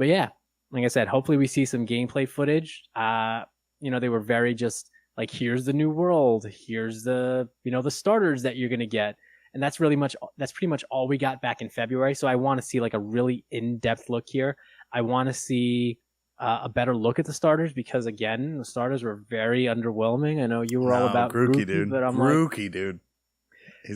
yeah, like I said, hopefully we see some gameplay footage. They were very just like, here's the new world, here's the starters that you're going to get. And that's pretty much all we got back in February. So I want to see like a really in-depth look here. I want to see a better look at the starters because, again, the starters were very underwhelming. I know you were all about Grookey, dude. But I'm Grookey, dude.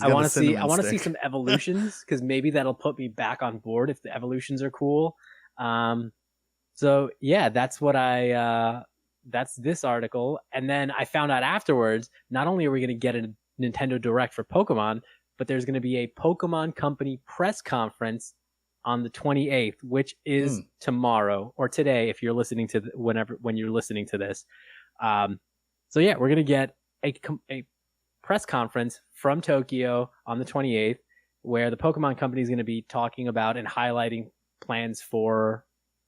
I want to see some evolutions because maybe that'll put me back on board if the evolutions are cool. So yeah, that's what that's this article. And then I found out afterwards, not only are we going to get a Nintendo Direct for Pokemon, but there's going to be a Pokemon Company press conference on the 28th, which is tomorrow or today if you're listening to when you're listening to this. So yeah, we're gonna get a press conference from Tokyo on the 28th, where the Pokemon Company is going to be talking about and highlighting plans for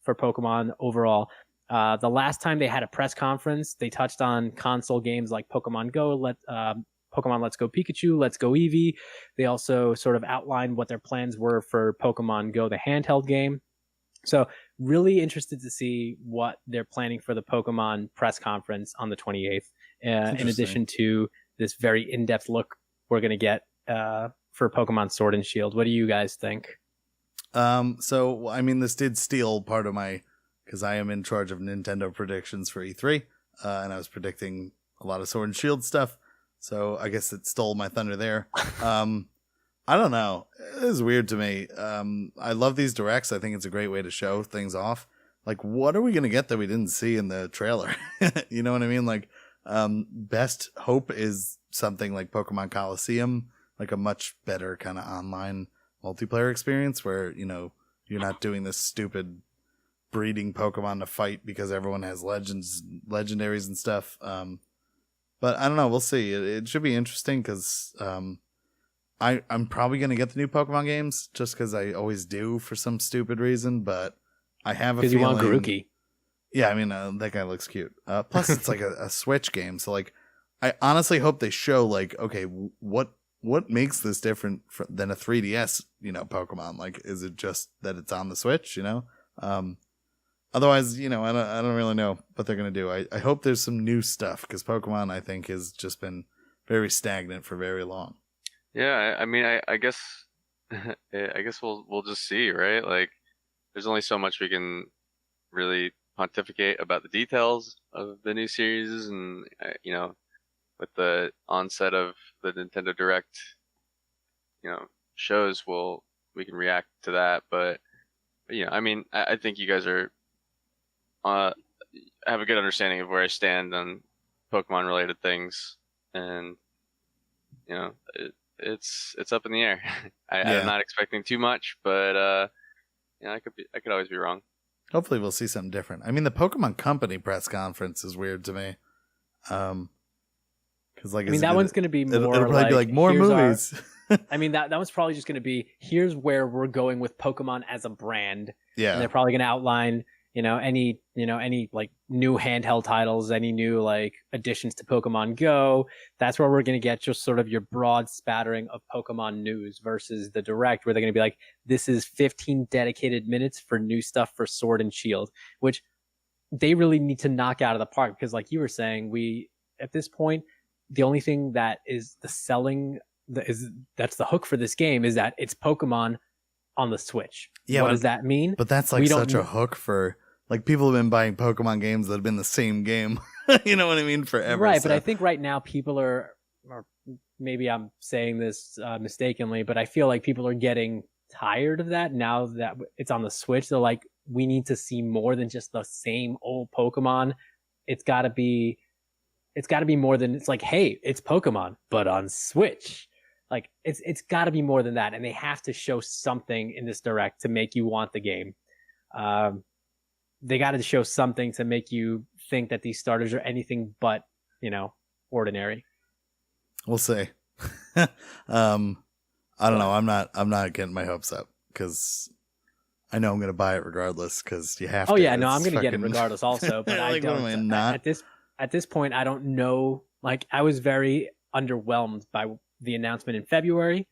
Pokemon overall. The last time they had a press conference, they touched on console games like Pokemon Go, Pokemon Let's Go Pikachu, Let's Go Eevee. They also sort of outlined what their plans were for Pokemon Go, the handheld game. So really interested to see what they're planning for the Pokemon press conference on the 28th. In addition to this very in-depth look we're going to get for Pokemon Sword and Shield. What do you guys think? So, I mean, this did steal part of my, because I am in charge of Nintendo predictions for E3, and I was predicting a lot of Sword and Shield stuff. So I guess it stole my thunder there. I don't know. It is weird to me. I love these directs. I think it's a great way to show things off. Like, what are we going to get that we didn't see in the trailer? You know what I mean? Like, best hope is something like Pokemon Coliseum, like a much better kind of online multiplayer experience where, you know, you're not doing this stupid breeding Pokemon to fight because everyone has legendaries and stuff. But I don't know. We'll see. It should be interesting because I'm probably going to get the new Pokemon games just because I always do for some stupid reason. But I have a feeling... Because you want Grookey. Yeah, I mean, that guy looks cute. Plus, it's like a Switch game. So, like, I honestly hope they show, like, okay, what makes this different than a 3DS, you know, Pokemon? Like, is it just that it's on the Switch, you know? Otherwise, you know, I don't really know what they're going to do. I hope there's some new stuff because Pokemon, I think, has just been very stagnant for very long. Yeah, I mean, I guess, I guess we'll just see, right? Like, there's only so much we can really pontificate about the details of the new series, and you know, with the onset of the Nintendo Direct, you know, shows, we can react to that. But you know, I mean, I think you guys are have a good understanding of where I stand on Pokemon related things, and you know, it's up in the air. I'm not expecting too much, but you know, I could always be wrong. Hopefully we'll see something different. I mean, the Pokemon Company press conference is weird to me. Because like, I mean, that one's going to be more. It'll probably be like more movies. I mean, that one's probably just going to be, here's where we're going with Pokemon as a brand. Yeah. And they're probably going to outline, any like new handheld titles, any new like additions to Pokemon Go. That's where we're going to get just sort of your broad spattering of Pokemon news versus the Direct, where they're going to be like, this is 15 dedicated minutes for new stuff for Sword and Shield, which they really need to knock out of the park. Because like you were saying, at this point, the only thing that is the selling that's the hook for this game is that it's Pokemon on the Switch. Yeah, what does that mean? But that's like such a hook for, like, people have been buying Pokemon games that have been the same game. You know what I mean? Forever. Right, so. But I think right now people or maybe I'm saying this mistakenly, but I feel like people are getting tired of that now that it's on the Switch. They're like, we need to see more than just the same old Pokemon. It's got to be more than, it's like, hey, it's Pokemon, but on Switch. Like, it's got to be more than that, and they have to show something in this Direct to make you want the game. They got to show something to make you think that these starters are anything but, ordinary. We'll see. I don't know. I'm not getting my hopes up because I know I'm going to buy it regardless because you have to. Oh yeah, no, I'm going to get it regardless also, but like, I don't. At this point, I don't know. Like, I was very underwhelmed by the announcement in February.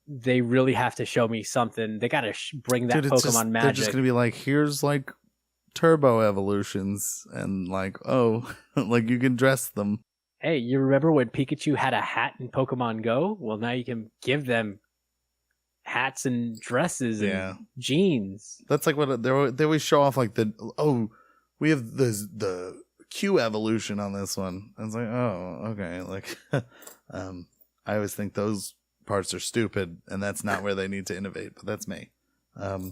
They really have to show me something. They got to bring that Pokemon magic. They're just going to be like, here's like turbo evolutions and like, oh, like you can dress them. Hey, you remember when Pikachu had a hat in Pokemon Go? Well, now you can give them hats and dresses and jeans. That's like what they always show off, like we have the Q evolution on this one. And it's like, oh, okay. Like, I always think those parts are stupid, and that's not where they need to innovate. But that's me. But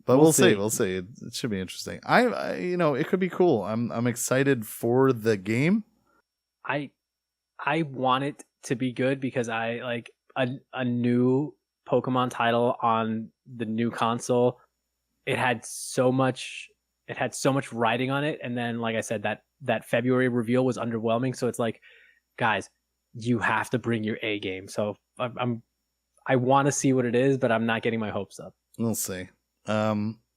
we'll see. We'll see. It should be interesting. I it could be cool. I'm excited for the game. I want it to be good because I like a new Pokemon title on the new console. It had so much riding on it, and then like I said, that that February reveal was underwhelming. So it's like, guys, you have to bring your A game. So I want to see what it is, but I'm not getting my hopes up. We'll see.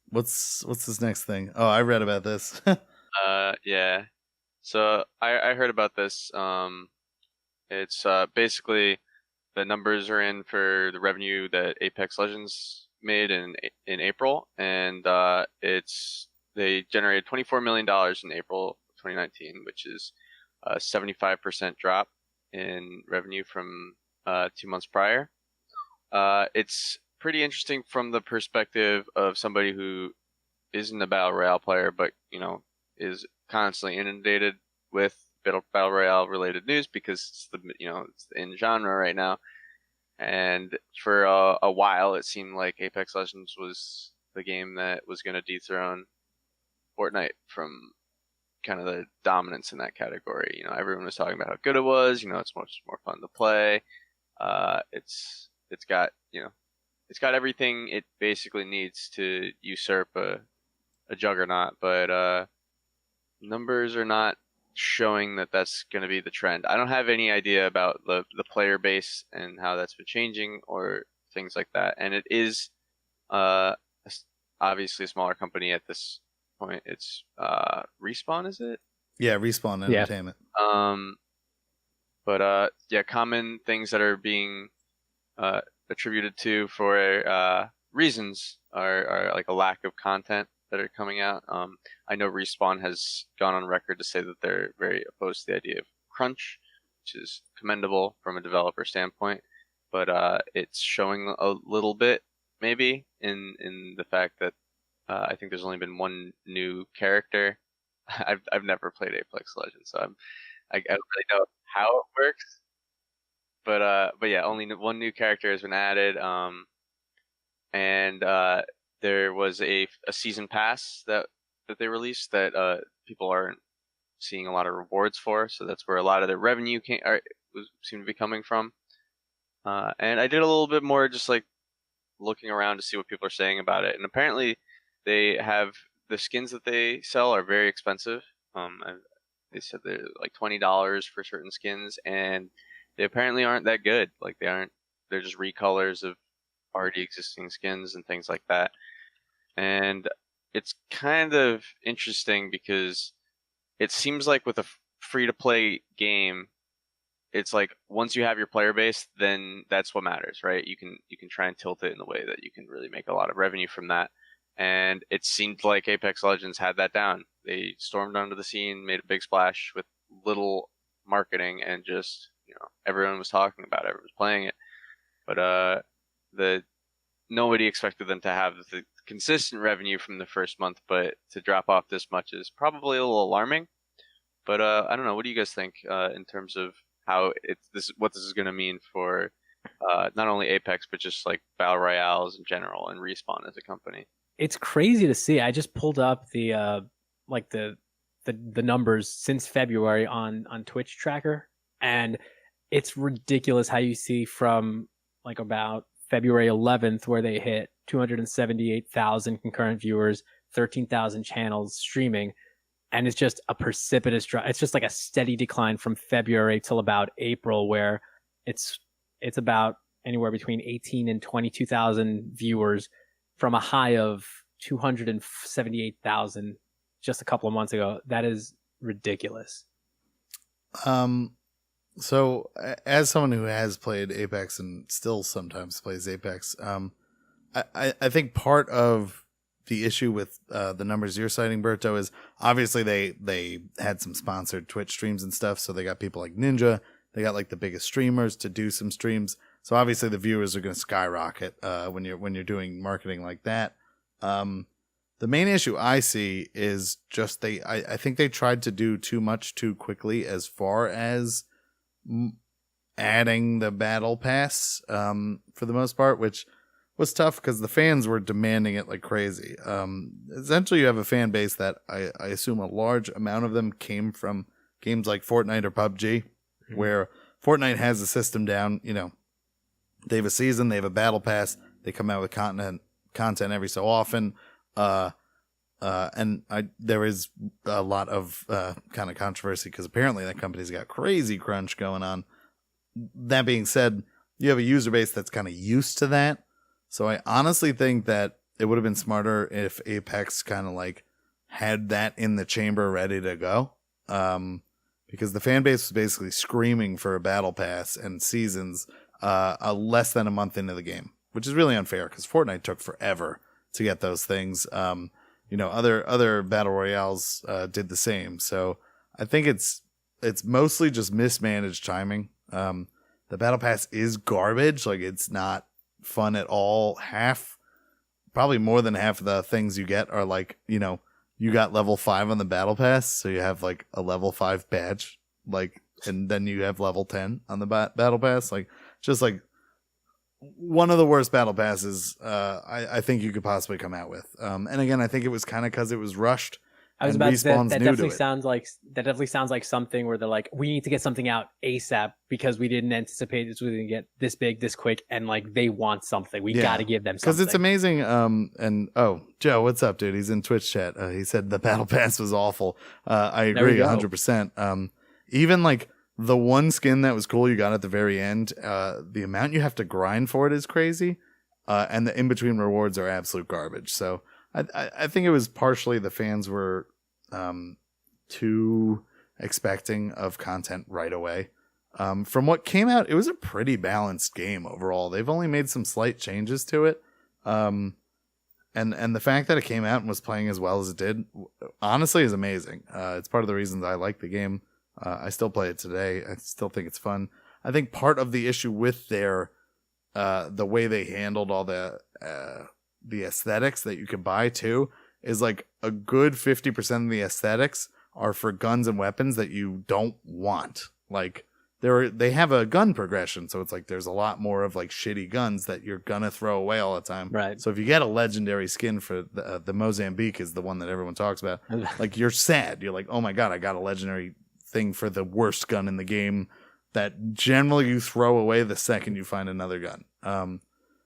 What's this next thing? Oh, I read about this. Yeah. So I heard about this. It's basically the numbers are in for the revenue that Apex Legends made in April, and they generated $24 million in April 2019, which is a 75% drop in revenue from 2 months prior. It's pretty interesting from the perspective of somebody who isn't a battle royale player, but is constantly inundated with battle royale related news because it's the in genre right now. And for a while, it seemed like Apex Legends was the game that was going to dethrone Fortnite from kind of the dominance in that category. Everyone was talking about how good it was. It's much more fun to play. It's got everything it basically needs to usurp a juggernaut, but numbers are not showing that that's going to be the trend. I don't have any idea about the player base and how that's been changing or things like that. And it is obviously a smaller company at this point. It's Respawn, is it? Yeah, Respawn Entertainment. But common things that are being attributed to for reasons are like a lack of content that are coming out. I know Respawn has gone on record to say that they're very opposed to the idea of crunch, which is commendable from a developer standpoint, but it's showing a little bit maybe in the fact that I think there's only been one new character. I've never played Apex Legends, so I don't really know how it works, but yeah, only one new character has been added, and there was a season pass that they released that people aren't seeing a lot of rewards for, so that's where a lot of their revenue seemed to be coming from. And I did a little bit more just like looking around to see what people are saying about it, and apparently they have the skins that they sell are very expensive. They said they're like $20 for certain skins, and they apparently aren't that good. Like they're just recolors of already existing skins and things like that. And it's kind of interesting because it seems like with a free-to-play game, it's like once you have your player base, then that's what matters, right? You can try and tilt it in the way that you can really make a lot of revenue from that. And it seemed like Apex Legends had that down. They stormed onto the scene, made a big splash with little marketing, and just everyone was talking about it, everyone was playing it. But nobody expected them to have the consistent revenue from the first month, but to drop off this much is probably a little alarming. But I don't know. What do you guys think in terms of how what this is going to mean for not only Apex but just like battle royales in general and Respawn as a company? It's crazy to see. I just pulled up the numbers since February on Twitch tracker, and it's ridiculous how you see from like about February 11th where they hit 278,000 concurrent viewers, 13,000 channels streaming, and it's just a precipitous drop. It's just like a steady decline from February till about April, where it's about anywhere between 18 and 22,000 viewers from a high of 278,000 just a couple of months ago. That is ridiculous. So as someone who has played Apex and still sometimes plays Apex, I think part of the issue with the numbers you're citing, Berto, is obviously they had some sponsored Twitch streams and stuff, so they got people like Ninja, they got like the biggest streamers to do some streams, so obviously the viewers are going to skyrocket when you're doing marketing like that. The main issue I see is just I think they tried to do too much too quickly as far as adding the battle pass for the most part, which was tough because the fans were demanding it like crazy. Essentially, you have a fan base that I assume a large amount of them came from games like Fortnite or PUBG, where Fortnite has a system down. They have a season, they have a battle pass, they come out with content every so often. And there is a lot of kind of controversy because apparently that company's got crazy crunch going on. That being said, you have a user base that's kind of used to that. So I honestly think that it would have been smarter if Apex kind of like had that in the chamber ready to go. Because the fan base was basically screaming for a battle pass and seasons less than a month into the game, which is really unfair because Fortnite took forever to get those things. Other battle royales did the same. So I think it's mostly just mismanaged timing. The battle pass is garbage. Like, it's not fun at all. Probably more than half of the things you get are like, you got level 5 on the battle pass, so you have like a level 5 badge, like, and then you have level 10 on the battle pass. Like, just like one of the worst battle passes I think you could possibly come out with. And again, I think it was kind of because it was rushed. I was about to say that definitely sounds like something where they're like, we need to get something out ASAP because we didn't anticipate this was going to get this big, this quick, and like they want something. We got to give them something. Because it's amazing. Joe, what's up, dude? He's in Twitch chat. He said the battle pass was awful. I agree 100%. Even like the one skin that was cool you got at the very end, the amount you have to grind for it is crazy, and the in between rewards are absolute garbage. So I think it was partially the fans were too expecting of content right away. From what came out, it was a pretty balanced game overall. They've only made some slight changes to it. And the fact that it came out and was playing as well as it did, honestly, is amazing. It's part of the reasons I like the game. I still play it today. I still think it's fun. I think part of the issue with the way they handled all the aesthetics that you could buy too is like a good 50% of the aesthetics are for guns and weapons that you don't want. Like they have a gun progression, so it's like there's a lot more of like shitty guns that you're gonna throw away all the time. Right. So if you get a legendary skin for the Mozambique is the one that everyone talks about, like you're sad. You're like, oh my god, I got a legendary thing for the worst gun in the game that generally you throw away the second you find another gun.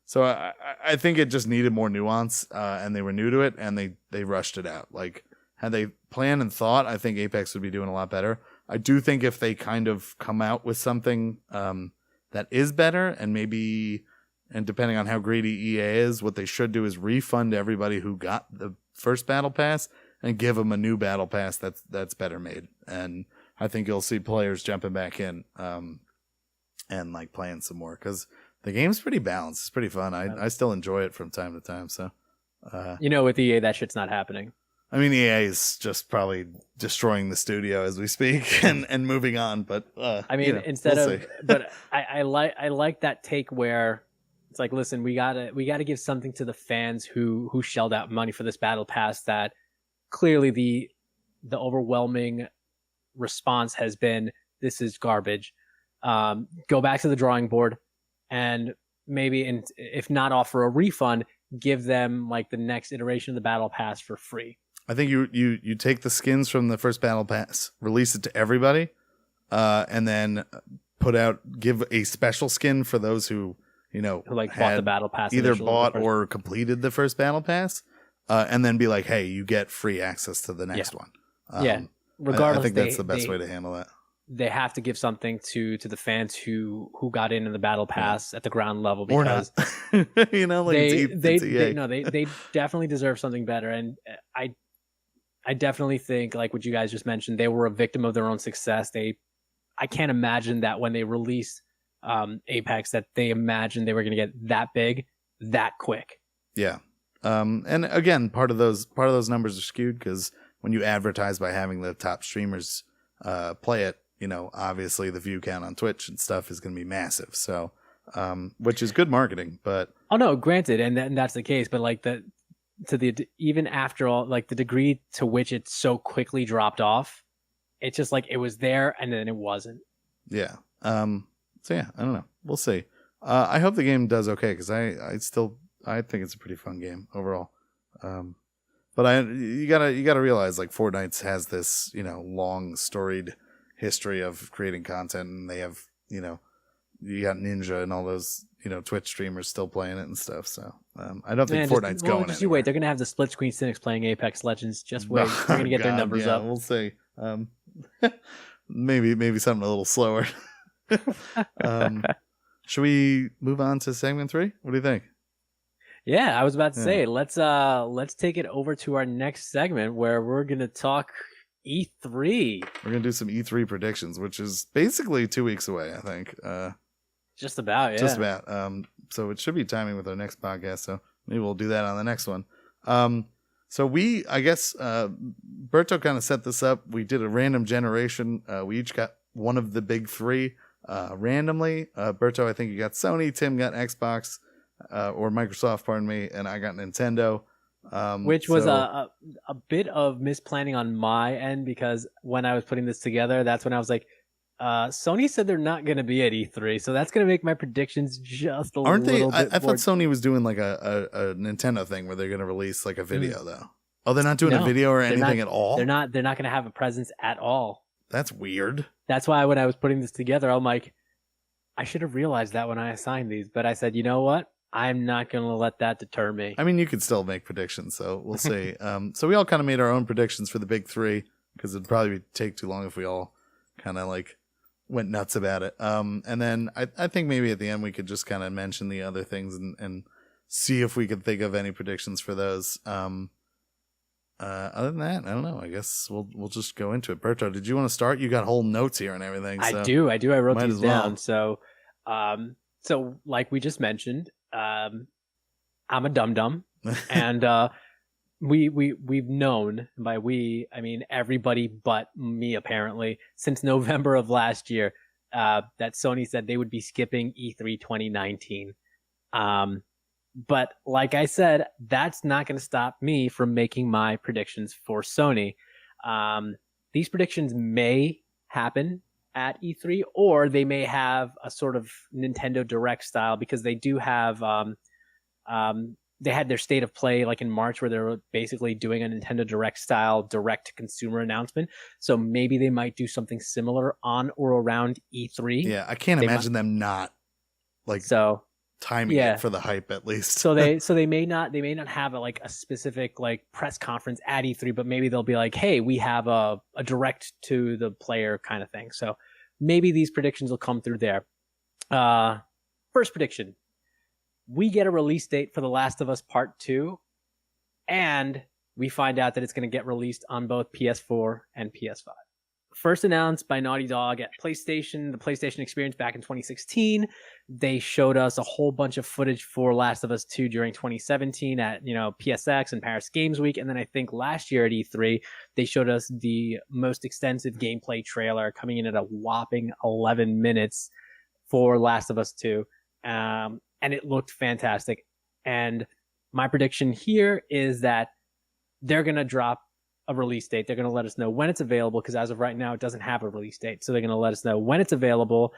So I think it just needed more nuance, and they were new to it, and they rushed it out. Like, had they planned and thought, I think Apex would be doing a lot better. I do think if they kind of come out with something that is better, and depending on how greedy EA is, what they should do is refund everybody who got the first battle pass and give them a new battle pass that's better made. And I think you'll see players jumping back in and like playing some more because the game's pretty balanced. It's pretty fun. I still enjoy it from time to time. So, with EA, that shit's not happening. I mean, EA is just probably destroying the studio as we speak and moving on. But I mean, but I like that take where it's like, listen, we gotta give something to the fans who shelled out money for this battle pass. That clearly the overwhelming response has been, this is garbage. Go back to the drawing board. And maybe, if not offer a refund, give them like the next iteration of the battle pass for free. I think you take the skins from the first battle pass, release it to everybody, and then give a special skin for those who bought the battle pass, either bought or completed the first battle pass, and then be like, hey, you get free access to the next one. Regardless, I think that's the best way to handle that. They have to give something to the fans who got into the battle pass at the ground level, because or not. They definitely deserve something better. And I definitely think, like what you guys just mentioned, they were a victim of their own success. I can't imagine that when they released Apex that they imagined they were going to get that big that quick. Yeah. And again, part of those numbers are skewed because when you advertise by having the top streamers play it, obviously the view count on Twitch and stuff is going to be massive. So, which is good marketing, but granted, and that's the case. But like even after all, like the degree to which it so quickly dropped off, it's just like it was there and then it wasn't. Yeah. So yeah, I don't know. We'll see. I hope the game does okay because I think it's a pretty fun game overall. But you gotta realize like Fortnite has this long storied history of creating content, and they have you got Ninja and all those Twitch streamers still playing it and stuff. So I don't think Man, Fortnite's going just anywhere. you wait. They're gonna have the split screen Synics playing Apex Legends. Just wait. They're gonna get their numbers up. We'll see. Maybe something a little slower. Should we move on to segment 3? What do you think? Yeah, I was about to say let's take it over to our next segment where we're gonna talk E3. We're gonna do some E3 predictions, which is basically 2 weeks away, I think. Just about, yeah. Just about. So it should be timing with our next podcast. So maybe we'll do that on the next one. So I guess, Berto kind of set this up. We did a random generation. We each got one of the big 3 randomly. Berto, I think you got Sony. Tim got Xbox, or Microsoft, pardon me, and I got Nintendo. Which was a bit of misplanning on my end, because when I was putting this together, that's when I was like, Sony said they're not going to be at E3, so that's going to make my predictions just a Aren't little they? bit I thought Sony was doing like a Nintendo thing where they're going to release like a video though. Oh, they're not doing a video or anything at all? They're not going to have a presence at all. That's weird. That's why when I was putting this together, I'm like, I should have realized that when I assigned these, but I said, you know what? I'm not going to let that deter me. I mean, you could still make predictions, so we'll see. So we all kind of made our own predictions for the big 3, because it'd probably take too long if we all kind of like went nuts about it. And then I think maybe at the end we could just kind of mention the other things and see if we could think of any predictions for those. Other than that, I don't know. I guess we'll just go into it. Berto, did you want to start? You got whole notes here and everything. So I do. I wrote these down. Well. So like we just mentioned, I'm a dum-dum, and we've known, by we I mean everybody but me apparently, since November of last year, that Sony said they would be skipping E3 2019. But like I said, that's not going to stop me from making my predictions for Sony. These predictions may happen at E3, or they may have a sort of Nintendo Direct style, because they do have they had their state of play like in March, where they were basically doing a Nintendo Direct style direct to consumer announcement. So maybe they might do something similar on or around E3. Yeah, I can't imagine them not like timing it for the hype at least. so they may not have like a specific like press conference at E3, but maybe they'll be like, hey, we have a direct to the player kind of thing. So maybe these predictions will come through there. First prediction. We get a release date for The Last of Us Part 2, and we find out that it's going to get released on both PS4 and PS5. First announced by Naughty Dog at PlayStation, the PlayStation Experience back in 2016. They showed us a whole bunch of footage for Last of Us 2 during 2017 at, PSX and Paris Games Week. And then I think last year at E3, they showed us the most extensive gameplay trailer, coming in at a whopping 11 minutes for Last of Us 2. And it looked fantastic. And my prediction here is that they're going to drop a release date. They're going to let us know when it's available, because as of right now, it doesn't have a release date. So they're going to let us know when it's available.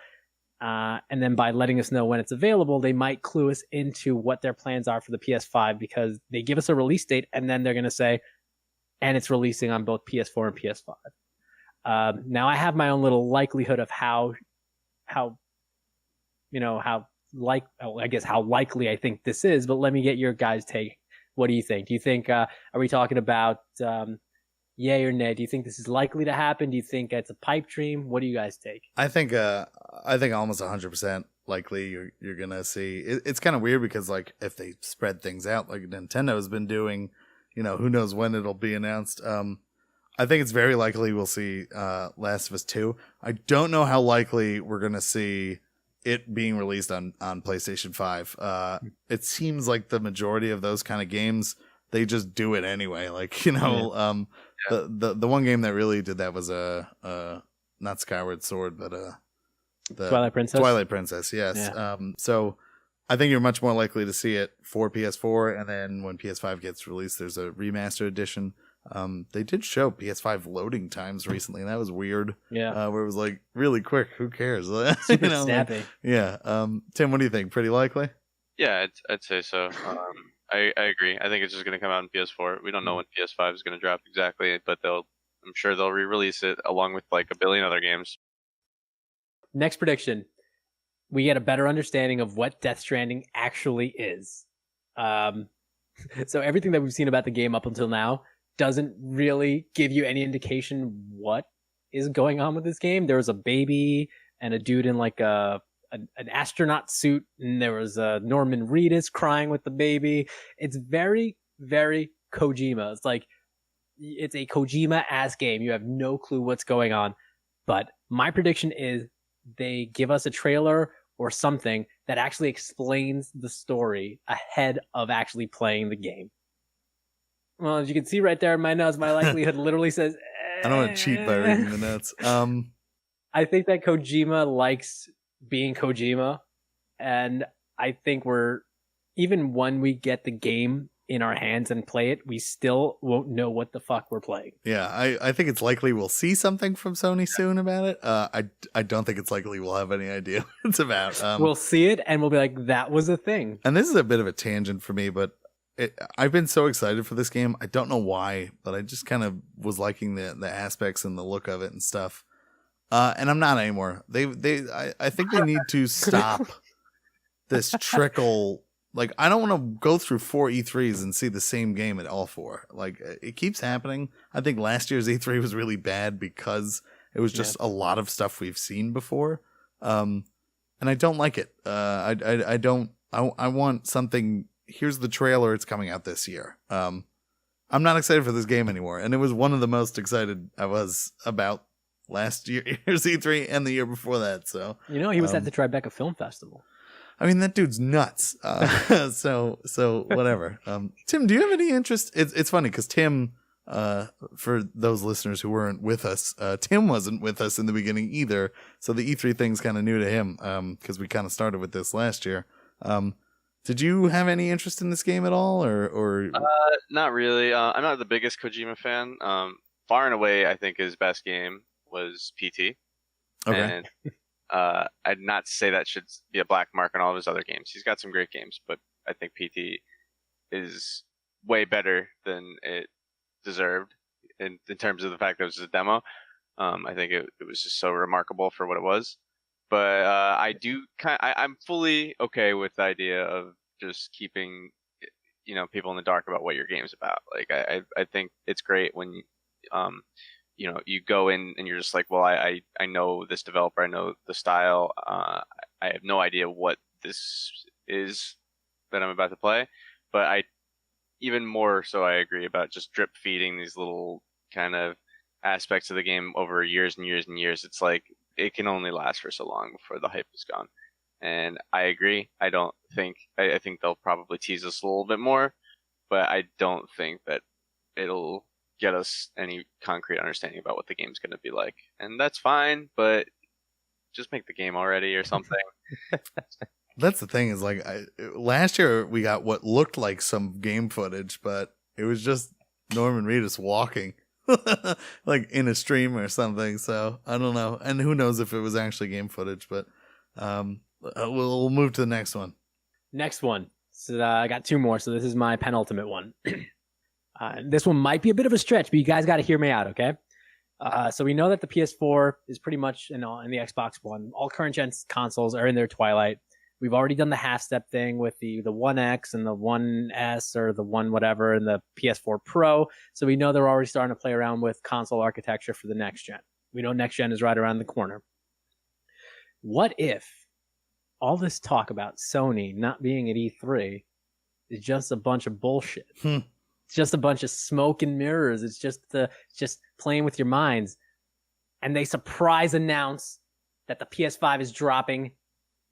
And then by letting us know when it's available, they might clue us into what their plans are for the PS5, because they give us a release date and then they're going to say, and it's releasing on both PS4 and PS5. Now I have my own little likelihood of how likely I think this is, but let me get your guys' take. What do you think? Do you think, are we talking about, yay or nay? Do you think this is likely to happen? Do you think it's a pipe dream? What do you guys take? I think almost 100% likely you're gonna see. It's kind of weird because like if they spread things out like Nintendo has been doing, who knows when it'll be announced. I think it's very likely we'll see Last of Us 2. I don't know how likely we're gonna see it being released on PlayStation 5. It seems like the majority of those kind of games, they just do it anyway. Like, the one game that really did that was not Skyward Sword, but the Twilight Princess. Twilight Princess, yes. Yeah. So I think you're much more likely to see it for PS4, and then when PS5 gets released, there's a remastered edition. They did show PS5 loading times recently, and that was weird. Yeah. Where it was like really quick. Who cares? Super snappy. Yeah. Tim, what do you think? Pretty likely? Yeah, I'd say so. I agree. I think it's just going to come out in PS4. We don't know when PS5 is going to drop exactly, but I'm sure they'll re-release it along with like a billion other games. Next prediction. we get a better understanding of what Death Stranding actually is. So everything that we've seen about the game up until now doesn't really give you any indication what is going on with this game. There was a baby and a dude in like an astronaut suit, and there was a Norman Reedus crying with the baby. It's very, very Kojima. It's like, it's a Kojima-ass game. You have no clue what's going on. But my prediction is they give us a trailer or something that actually explains the story ahead of actually playing the game. Well, as you can see right there in my notes, my likelihood literally says, I don't want to cheat by reading the notes. I think that Kojima likes being Kojima, and I think even when we get the game in our hands and play it, we still won't know what the fuck we're playing. Yeah, I think it's likely we'll see something from Sony soon about it. I don't think it's likely we'll have any idea what it's about. We'll see it and we'll be like, that was a thing. And this is a bit of a tangent for me, but I've been so excited for this game. I don't know why, but I just kind of was liking the aspects and the look of it and stuff. And I'm not anymore. I think they need to stop this trickle. Like, I don't want to go through 4 E3s and see the same game at all 4. Like, it keeps happening. I think last year's E3 was really bad because it was just a lot of stuff we've seen before. And I don't like it. I want something. Here's the trailer. It's coming out this year. I'm not excited for this game anymore. And it was one of the most excited I was about last year's E3 and the year before that. So, he was at the Tribeca Film Festival. I mean, that dude's nuts. So whatever. Tim, do you have any interest? It's funny because Tim, for those listeners who weren't with us, Tim wasn't with us in the beginning either. So the E3 thing's kind of new to him because we kind of started with this last year. Did you have any interest in this game at all, or? Not really. I'm not the biggest Kojima fan. Far and away, I think his best game was PT. Okay. And I'd not say that should be a black mark on all of his other games. He's got some great games, but I think PT is way better than it deserved in terms of the fact that it was a demo. I think it was just so remarkable for what it was. But I'm fully okay with the idea of just keeping, people in the dark about what your game's about. Like, I think it's great when you go in and you're just like, well, I know this developer, I know the style. I have no idea what this is that I'm about to play, but even more so I agree about just drip feeding these little kind of aspects of the game over years and years and years. It's like, it can only last for so long before the hype is gone. And I agree. I think they'll probably tease us a little bit more, but I don't think that it'll get us any concrete understanding about what the game's going to be like. And that's fine, but just make the game already or something. That's the thing is, like, last year we got what looked like some game footage, but it was just Norman Reedus walking like in a stream or something. So I don't know. And who knows if it was actually game footage, but we'll move to the next one. Next one. So I got 2 more. So this is my penultimate one. This one might be a bit of a stretch, but you guys got to hear me out, okay? So we know that the PS4 is pretty much in the Xbox One. All current gen consoles are in their twilight. We've already done the half-step thing with the One X and the One S or the One whatever and the PS4 Pro. So we know they're already starting to play around with console architecture for the next gen. We know next gen is right around the corner. What if all this talk about Sony not being at E3 is just a bunch of bullshit? It's just a bunch of smoke and mirrors. It's just playing with your minds. And they surprise announce that the PS5 is dropping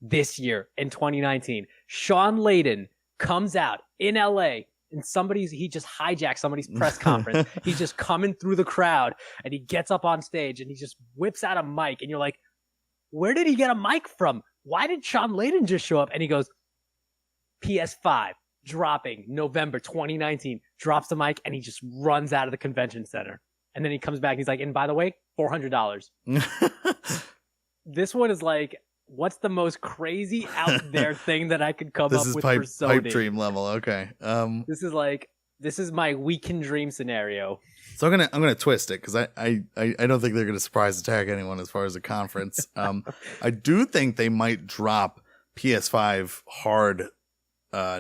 this year in 2019. Sean Layden comes out in LA and he just hijacked somebody's press conference. He's just coming through the crowd and he gets up on stage and he just whips out a mic and you're like, where did he get a mic from? Why did Sean Layden just show up? And he goes, PS5 dropping November 2019, drops the mic and he just runs out of the convention center. And then he comes back and he's like, and by the way, $400. This one is like, what's the most crazy out there thing that I could come up with for Sony? This is pipe dream level. Okay. This This is my we can dream scenario. So I'm gonna twist it because I don't think they're gonna surprise attack anyone as far as a conference. I do think they might drop PS5 hard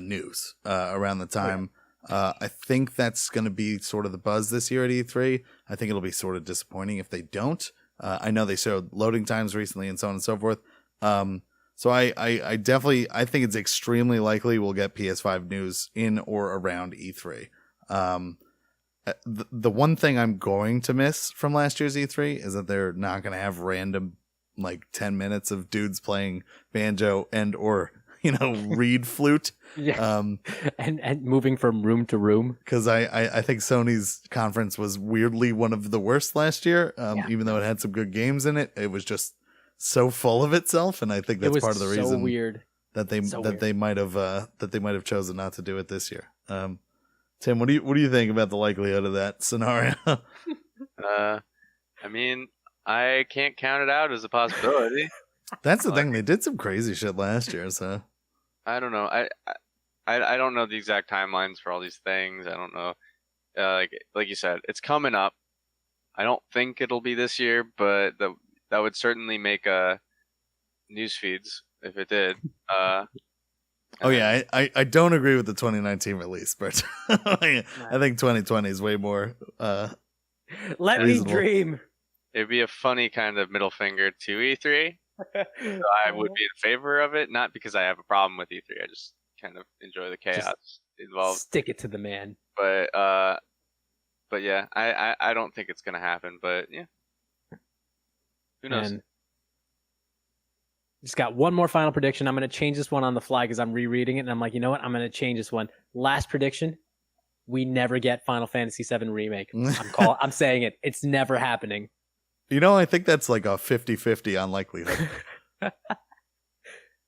news around the time. I think that's gonna be sort of the buzz this year at E3. I think it'll be sort of disappointing if they don't. I know they showed loading times recently and so on and so forth. So I definitely think it's extremely likely we'll get PS5 news in or around E3. The one thing I'm going to miss from last year's E3 is that they're not going to have random like 10 minutes of dudes playing banjo and or reed flute. Yeah. And moving from room to room. Because I think Sony's conference was weirdly one of the worst last year. Even though it had some good games in it, it was just so full of itself, and I think that's part of the reason weird. that they might have chosen not to do it this year. Tim, what do you think about the likelihood of that scenario? I mean, I can't count it out as a possibility. That's the thing. They did some crazy shit last year, so I don't know. I don't know the exact timelines for all these things. I don't know. Like you said, it's coming up. I don't think it'll be this year, but that would certainly make news feeds if it did. Oh yeah, I don't agree with the 2019 release, but I think 2020 is way more. Let reasonable. me dream. It'd be a funny kind of middle finger to E3. So I would be in favor of it, not because I have a problem with E3. I just kind of enjoy the chaos involved. Stick it to the man. But yeah, I don't think it's gonna happen. But yeah, who knows? And just got one more final prediction. I'm going to change this one on the fly because I'm rereading it, and I'm like, you know what? I'm going to change this one. Last prediction: we never get Final Fantasy VII remake. I'm saying it. It's never happening. I think that's like a 50-50 unlikelihood.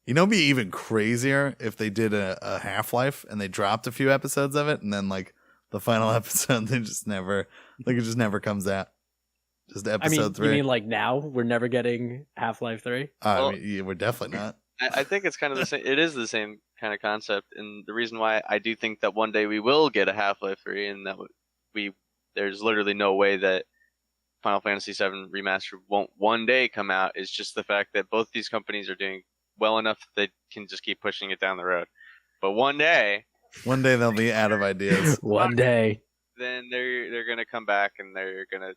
It'd be even crazier if they did a Half-Life and they dropped a few episodes of it, and then like the final episode, it just never comes out. Just episode 3. You mean like now we're never getting Half-Life 3? We're definitely not. I think it's kind of the same. It is the same kind of concept, and the reason why I do think that one day we will get a Half-Life 3, and that there's literally no way that Final Fantasy VII Remastered won't one day come out is just the fact that both these companies are doing well enough that they can just keep pushing it down the road. But one day they'll be out of ideas. One day, then they're gonna come back and they're gonna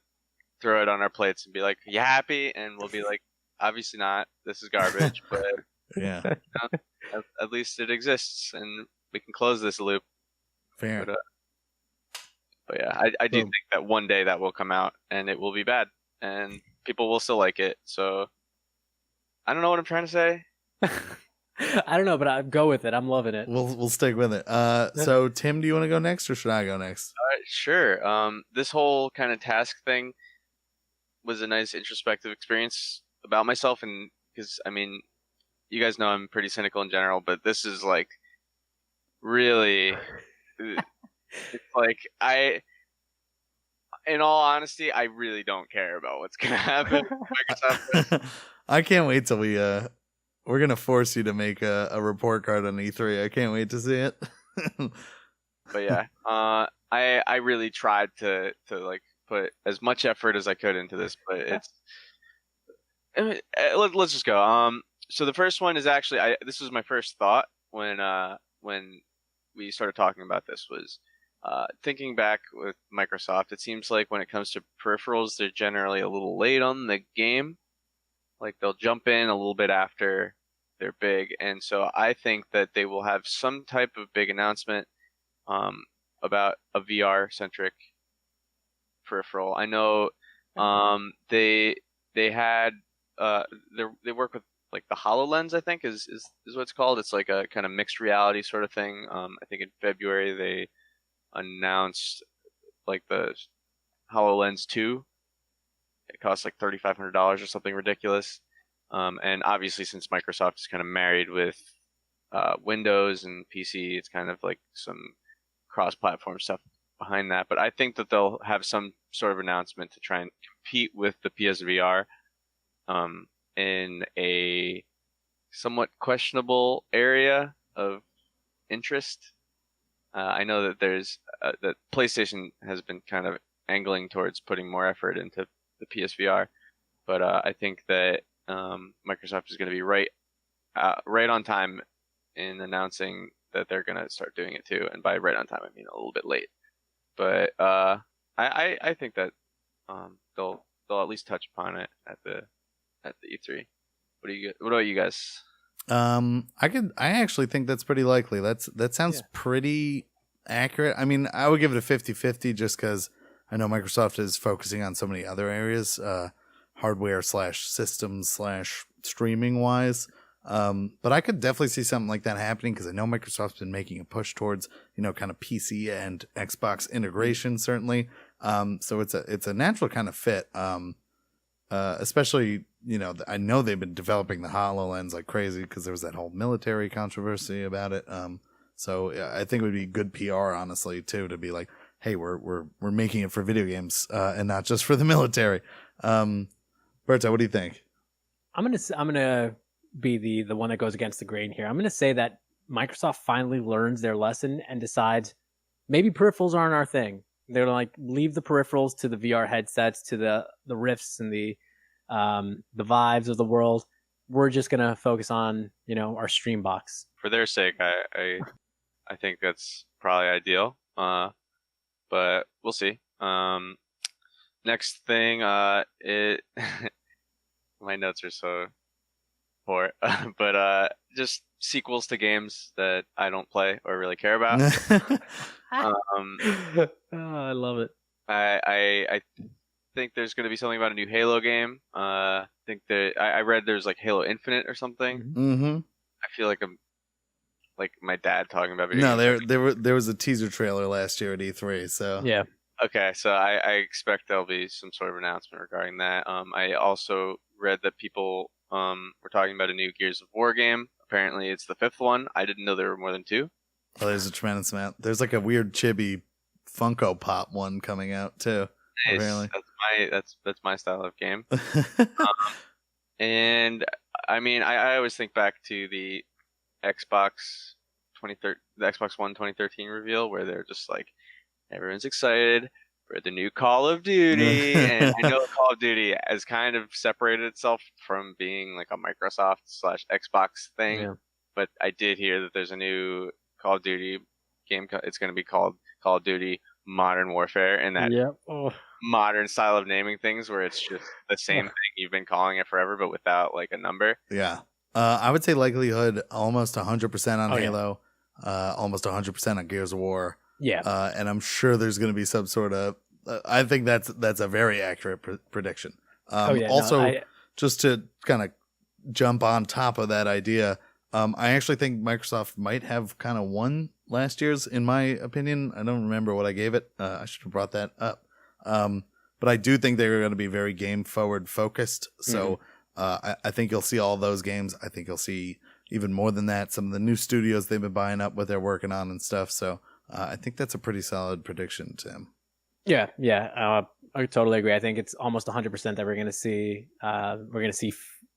throw it on our plates and be like, "You happy?" And we'll be like, "Obviously not. This is garbage." But yeah, at least it exists, and we can close this loop. Fair. But yeah, I do think that one day that will come out, and it will be bad, and people will still like it. So I don't know what I'm trying to say. I don't know, but I'll go with it. I'm loving it. We'll stick with it. So Tim, do you want to go next, or should I go next? Sure. This whole kind of task thing was a nice introspective experience about myself, and because you guys know I'm pretty cynical in general, but this is like really, it's like in all honesty, I really don't care about what's gonna happen. I can't wait till we're gonna force you to make a report card on E3. I can't wait to see it. But yeah, I really tried to like put as much effort as I could into this, but let's just go. So the first one is actually this was my first thought when we started talking about this was thinking back with Microsoft. It seems like when it comes to peripherals, they're generally a little late on the game. Like they'll jump in a little bit after they're big, and so I think that they will have some type of big announcement about a VR centric peripheral. I know they had they work with like the HoloLens, I think is what it's called. It's like a kind of mixed reality sort of thing. I think in February they announced like the HoloLens 2. It costs like $3,500 or something ridiculous. And obviously, since Microsoft is kind of married with Windows and PC, it's kind of like some cross-platform stuff behind that. But I think that they'll have some sort of announcement to try and compete with the PSVR in a somewhat questionable area of interest. I know that that PlayStation has been kind of angling towards putting more effort into the PSVR, but I think that Microsoft is going to be right on time in announcing that they're going to start doing it too. And by right on time, I mean a little bit late. But I think that they'll at least touch upon it at the E3. What about you guys? I actually think that's pretty likely. That sounds pretty accurate. I mean, I would give it a 50-50 just because I know Microsoft is focusing on so many other areas, hardware / systems / streaming wise. But I could definitely see something like that happening because I know Microsoft's been making a push towards, kind of PC and Xbox integration, certainly. So it's a natural kind of fit. Especially, I know they've been developing the HoloLens like crazy because there was that whole military controversy about it. So yeah, I think it would be good PR, honestly, too, to be like, hey, we're making it for video games and not just for the military. Berta, what do you think? I'm gonna be the one that goes against the grain here. I'm gonna say that Microsoft finally learns their lesson and decides maybe peripherals aren't our thing. They're like, leave the peripherals to the VR headsets, to the Rifts and the Vives of the world. We're just gonna focus on our stream box. For their sake, I think that's probably ideal. But we'll see. Next thing, it my notes are so poor, but just sequels to games that I don't play or really care about. Oh, I love it. I think there's going to be something about a new Halo game. I think that I read there's like Halo Infinite or something. Mm-hmm. I feel like I'm like my dad talking about video games. There was a teaser trailer last year at E3, so yeah. Okay, so I expect there'll be some sort of announcement regarding that. I also read that people were talking about a new Gears of War game. Apparently, it's the 5th one. I didn't know there were more than 2. Oh, there's a tremendous amount. There's like a weird chibi Funko Pop one coming out too. Nice. Apparently. That's my style of game. And I mean, I always think back to the Xbox One 2013 reveal where they're just like, everyone's excited for the new Call of Duty, and I know Call of Duty has kind of separated itself from being like a Microsoft / Xbox thing. Yeah. But I did hear that there's a new Call of Duty game. It's going to be called Call of Duty Modern Warfare, and that modern style of naming things where it's just the same thing you've been calling it forever, but without like a number. Yeah. I would say likelihood almost 100% on Halo, almost 100% on Gears of War. Yeah. And I'm sure there's going to be some sort of, I think that's a very accurate prediction. Just to kind of jump on top of that idea, I actually think Microsoft might have kind of won last year's, in my opinion. I don't remember what I gave it. I should have brought that up. But I do think they're going to be very game forward focused. So I think you'll see all those games. I think you'll see even more than that, some of the new studios they've been buying up, what they're working on and stuff. So I think that's a pretty solid prediction, Tim. Yeah. I totally agree. I think it's almost 100% that we're going to see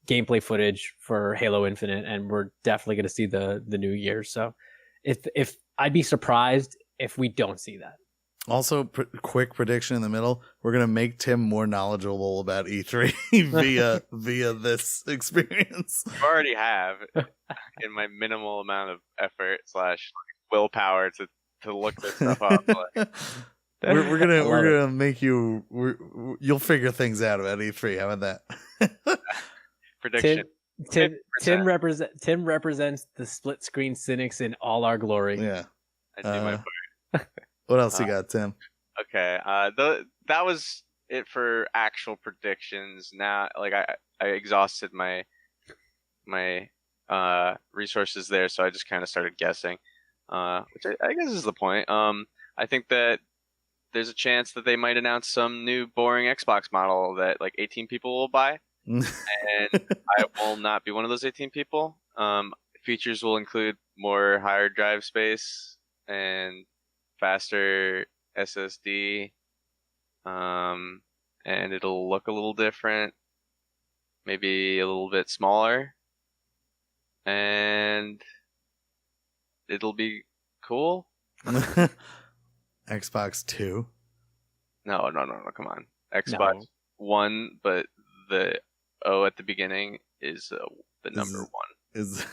gameplay footage for Halo Infinite, and we're definitely going to see the new year. So if I'd be surprised if we don't see that. Also, quick prediction in the middle: we're gonna make Tim more knowledgeable about E3 via this experience. I already have, in my minimal amount of effort / willpower to look this stuff up. We're gonna make you. You'll figure things out about E3. How about that? Prediction. Tim represents the split screen Synics in all our glory. Yeah, I do my part. What else you got, Tim? Okay, that was it for actual predictions. Now, like I exhausted my resources there, so I just kind of started guessing, which I guess is the point. I think that there's a chance that they might announce some new boring Xbox model that like 18 people will buy, and I will not be one of those 18 people. Features will include more hard drive space and faster SSD, and it'll look a little different, maybe a little bit smaller, and it'll be cool. Xbox 2. No, come on. Xbox No. 1, but the O at the beginning is the number 1. Is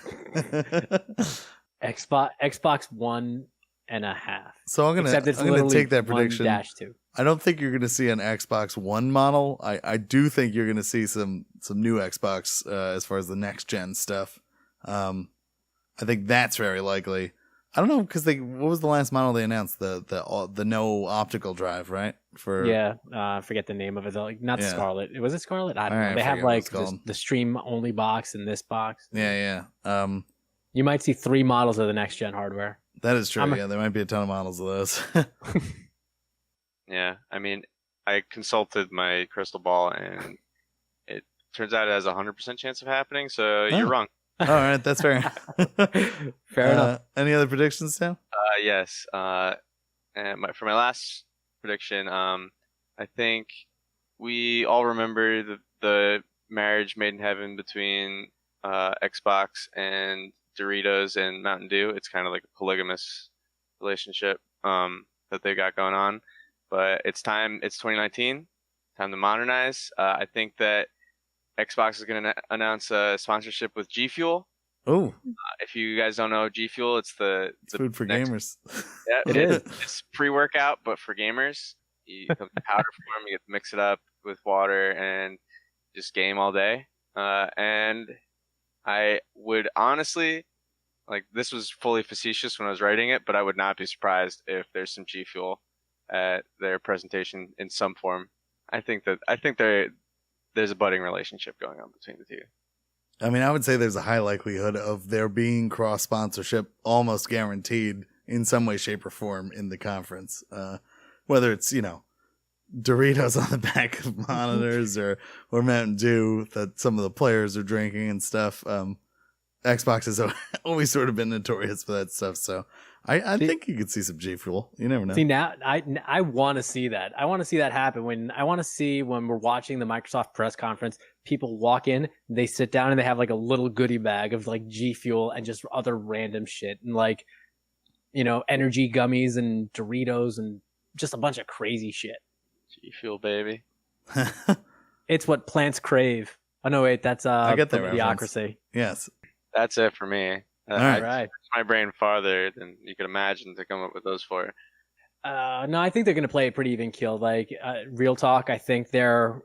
Xbox 1.5. So I'm Except it's gonna literally take that prediction. 1-2. I don't think you're gonna see an Xbox One model. I do think you're gonna see some new Xbox as far as the next gen stuff. I think that's very likely. I don't know because what was the last model they announced? The no optical drive, right? I forget the name of it. Like not Scarlet. Was it Scarlet? I don't know. They have like the stream only box and this box. Yeah. You might see 3 models of the next gen hardware. That is true. There might be a ton of models of those. Yeah, I mean, I consulted my crystal ball, and it turns out it has a 100% chance of happening. So you're wrong. All right, that's fair. Fair enough. Any other predictions, Sam? Yes. And for my last prediction, I think we all remember the marriage made in heaven between Xbox and Doritos and Mountain Dew. It's kind of like a polygamous relationship that they got going on. But it's time. It's 2019. Time to modernize. I think that Xbox is going to announce a sponsorship with G Fuel. Oh, if you guys don't know G Fuel, it's the food for gamers. Yeah, it is. It's pre-workout, but for gamers. You come in powder form. You get to mix it up with water and just game all day. And I would honestly, like, this was fully facetious when I was writing it, but I would not be surprised if there's some G Fuel at their presentation in some form. I think there's a budding relationship going on between the two. I mean, I would say there's a high likelihood of there being cross sponsorship, almost guaranteed in some way, shape, or form in the conference. Whether it's Doritos on the back of monitors or Mountain Dew that some of the players are drinking and stuff. Xbox has always sort of been notorious for that stuff, so I think you could see some G Fuel. You never know. See, now I want to see that. I want to see that happen. I want to see when we're watching the Microsoft press conference, people walk in, they sit down, and they have like a little goodie bag of like G Fuel and just other random shit and like energy gummies and Doritos and just a bunch of crazy shit. G Fuel, baby. It's what plants crave. Oh no, wait, that's I get that Idiocracy. Yes. That's it for me. All right. I pushed my brain farther than you could imagine to come up with those 4. No, I think they're going to play a pretty even keel. Like real talk, I think their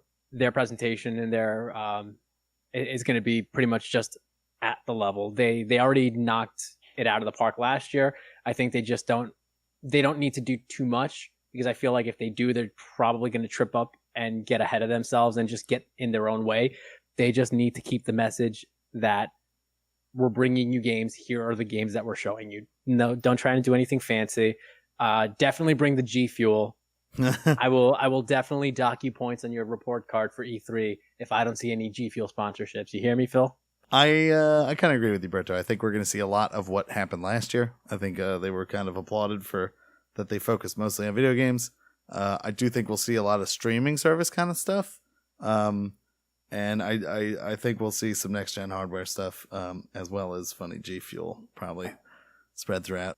presentation and their is going to be pretty much just at the level. They already knocked it out of the park last year. I think they don't need to do too much because I feel like if they do, they're probably going to trip up and get ahead of themselves and just get in their own way. They just need to keep the message that we're bringing you games. Here are the games that we're showing you. No, don't try to do anything fancy. Definitely bring the G Fuel. I will definitely dock you points on your report card for E3 if I don't see any G Fuel sponsorships. You hear me, Phil? I kind of agree with you, Berto. I think we're going to see a lot of what happened last year. I think they were kind of applauded for that they focused mostly on video games. I do think we'll see a lot of streaming service kind of stuff. And I think we'll see some next gen hardware stuff, as well as funny G Fuel probably spread throughout.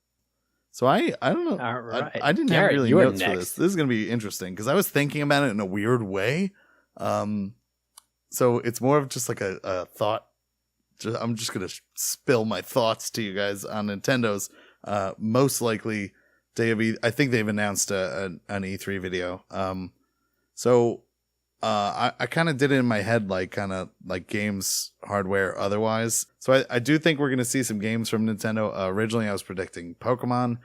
So I don't know. All right. I didn't Garrett, have really you are notes for next. this. This is going to be interesting because I was thinking about it in a weird way. So it's more of just like a thought. I'm just going to spill my thoughts to you guys on Nintendo's most likely day of I think they've announced an E3 video. I kind of did it in my head, like kind of like games, hardware, otherwise. So I do think we're going to see some games from Nintendo. Originally, I was predicting Pokemon.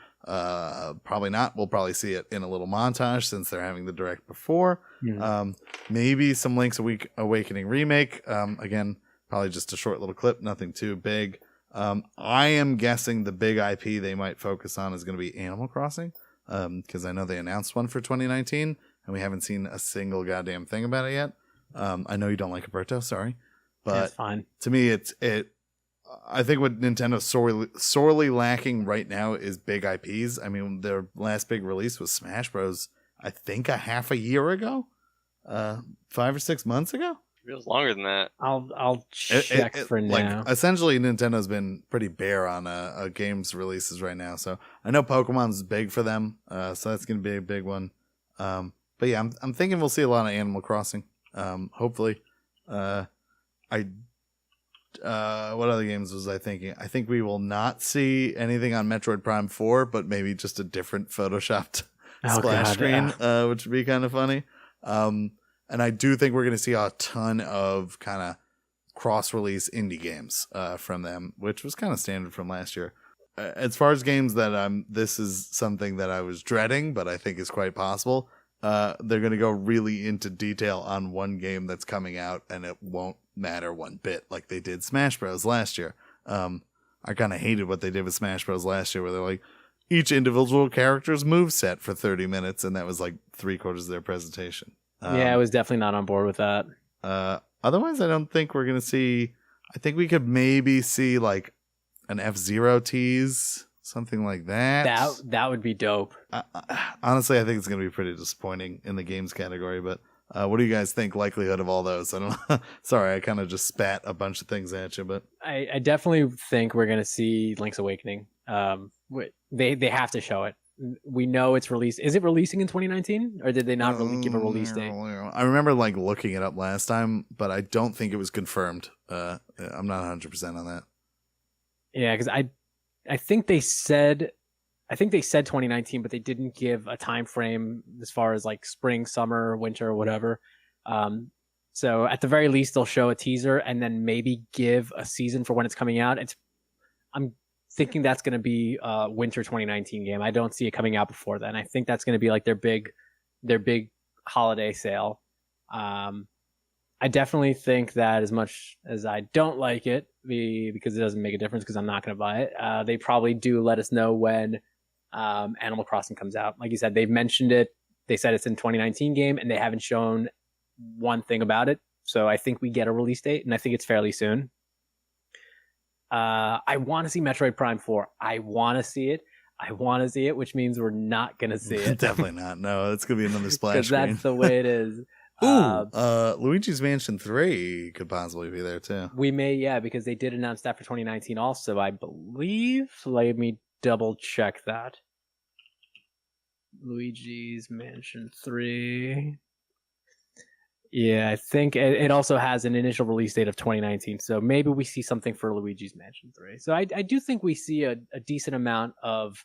Probably not. We'll probably see it in a little montage since they're having the direct before. Maybe some Link's Awakening remake. Again, probably just a short little clip, nothing too big. I am guessing the big IP they might focus on is going to be Animal Crossing, because I know they announced one for 2019. And we haven't seen a single goddamn thing about it yet. I know you don't like Roberto, sorry, but That's fine. To me, I think what Nintendo's sorely lacking right now is big IPs. I mean, their last big release was Smash Bros. I think a half a year ago, 5 or 6 months ago. feels longer than that. I'll check for now. Like, essentially, Nintendo's been pretty bare on games releases right now. So I know Pokemon's big for them, so that's going to be a big one. But yeah, I'm thinking we'll see a lot of Animal Crossing. Hopefully, what other games was I thinking? I think we will not see anything on Metroid Prime 4, but maybe just a different photoshopped splash screen, which would be kind of funny. And I do think we're going to see a ton of kind of cross-release indie games from them, which was kind of standard from last year. As far as games that this is something that I was dreading, but I think is quite possible. They're going to go really into detail on one game that's coming out, and it won't matter one bit like they did Smash Bros. Last year. I kind of hated what they did with Smash Bros. Last year, where they're like, each individual character's moveset for 30 minutes, and that was like 3/4 of their presentation. Yeah, I was definitely not on board with that. Otherwise, I don't think we're going to see... I think we could maybe see like an F-Zero tease, something like that. That would be dope. Honestly, I think it's going to be pretty disappointing in the games category, but what do you guys think likelihood of all those? I don't know. Sorry, I kind of just spat a bunch of things at you, but... I definitely think we're going to see Link's Awakening. They have to show it. We know it's released. Is it releasing in 2019, or did they not really give a release date? I remember like looking it up last time, but I don't think it was confirmed. I'm not 100% on that. Yeah, because I think they said 2019, but they didn't give a time frame as far as like spring, summer, winter, or whatever. So at the very least, they'll show a teaser and then maybe give a season for when it's coming out. I'm thinking that's going to be a winter 2019 game. I don't see it coming out before then. I think that's going to be like their big holiday sale. I definitely think that as much as I don't like it, because it doesn't make a difference because I'm not going to buy it, they probably do let us know when Animal Crossing comes out. Like you said, they've mentioned it. They said it's in 2019 game, and they haven't shown one thing about it. So I think we get a release date, and I think it's fairly soon. I want to see Metroid Prime 4. I want to see it, which means we're not going to see it. Definitely not. No, it's going to be another splash screen. That's the way it is. Luigi's Mansion 3 could possibly be there too. We may, yeah, because they did announce that for 2019 also, I believe. Let me double check that. Luigi's Mansion 3. Yeah, I think it also has an initial release date of 2019, so maybe we see something for Luigi's Mansion 3. So I do think we see a decent amount of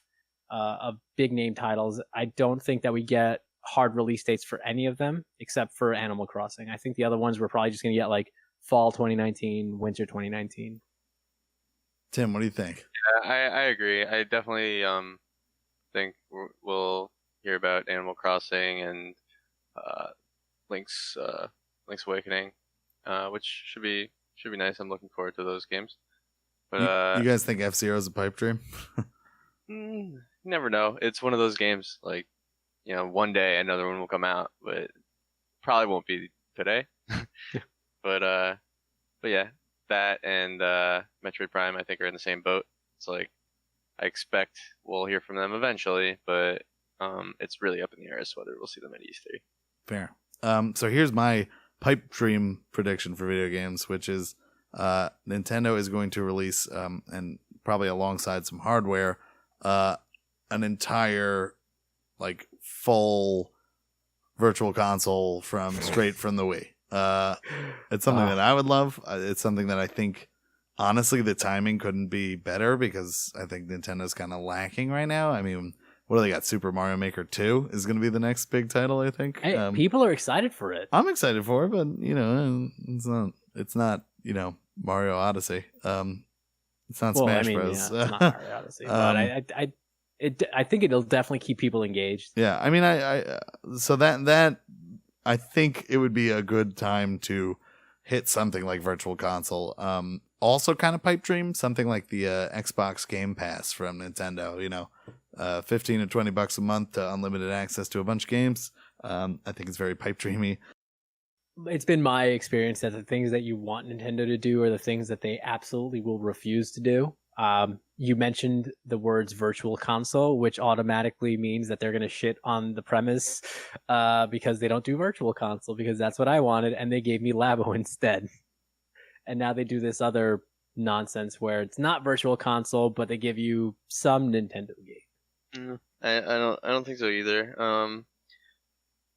big name titles. I don't think that we get hard release dates for any of them, except for Animal Crossing. I think the other ones we're probably just going to get like fall 2019, winter 2019. Tim, what do you think? Yeah, I agree. I definitely think we'll hear about Animal Crossing and Link's Awakening, which should be nice. I'm looking forward to those games. But you guys think F-Zero is a pipe dream? You never know. It's one of those games. Like, one day another one will come out, but probably won't be today. but yeah, that and Metroid Prime I think are in the same boat. It's like I expect we'll hear from them eventually, but it's really up in the air as to whether we'll see them at E3. Fair. So here's my pipe dream prediction for video games, which is Nintendo is going to release, and probably alongside some hardware, an entire like full virtual console straight from the Wii. It's something that I would love. It's something that I think, honestly, the timing couldn't be better because I think Nintendo's kind of lacking right now. I mean, what do they got? Super Mario Maker 2 is going to be the next big title, I think. Hey, people are excited for it. I'm excited for it, but it's not Mario Odyssey. It's not Smash Bros. Yeah, it's not Mario Odyssey, but I think it'll definitely keep people engaged. Yeah, I mean, so that I think it would be a good time to hit something like Virtual Console. Also, kind of pipe dream, something like the Xbox Game Pass from Nintendo. $15 to $20 a month to unlimited access to a bunch of games. I think it's very pipe dreamy. It's been my experience that the things that you want Nintendo to do are the things that they absolutely will refuse to do. you mentioned the words virtual console, which automatically means that they're going to shit on the premise because they don't do virtual console, because that's what I wanted, and they gave me Labo instead. And now they do this other nonsense where it's not virtual console, but they give you some Nintendo game. I don't think so either.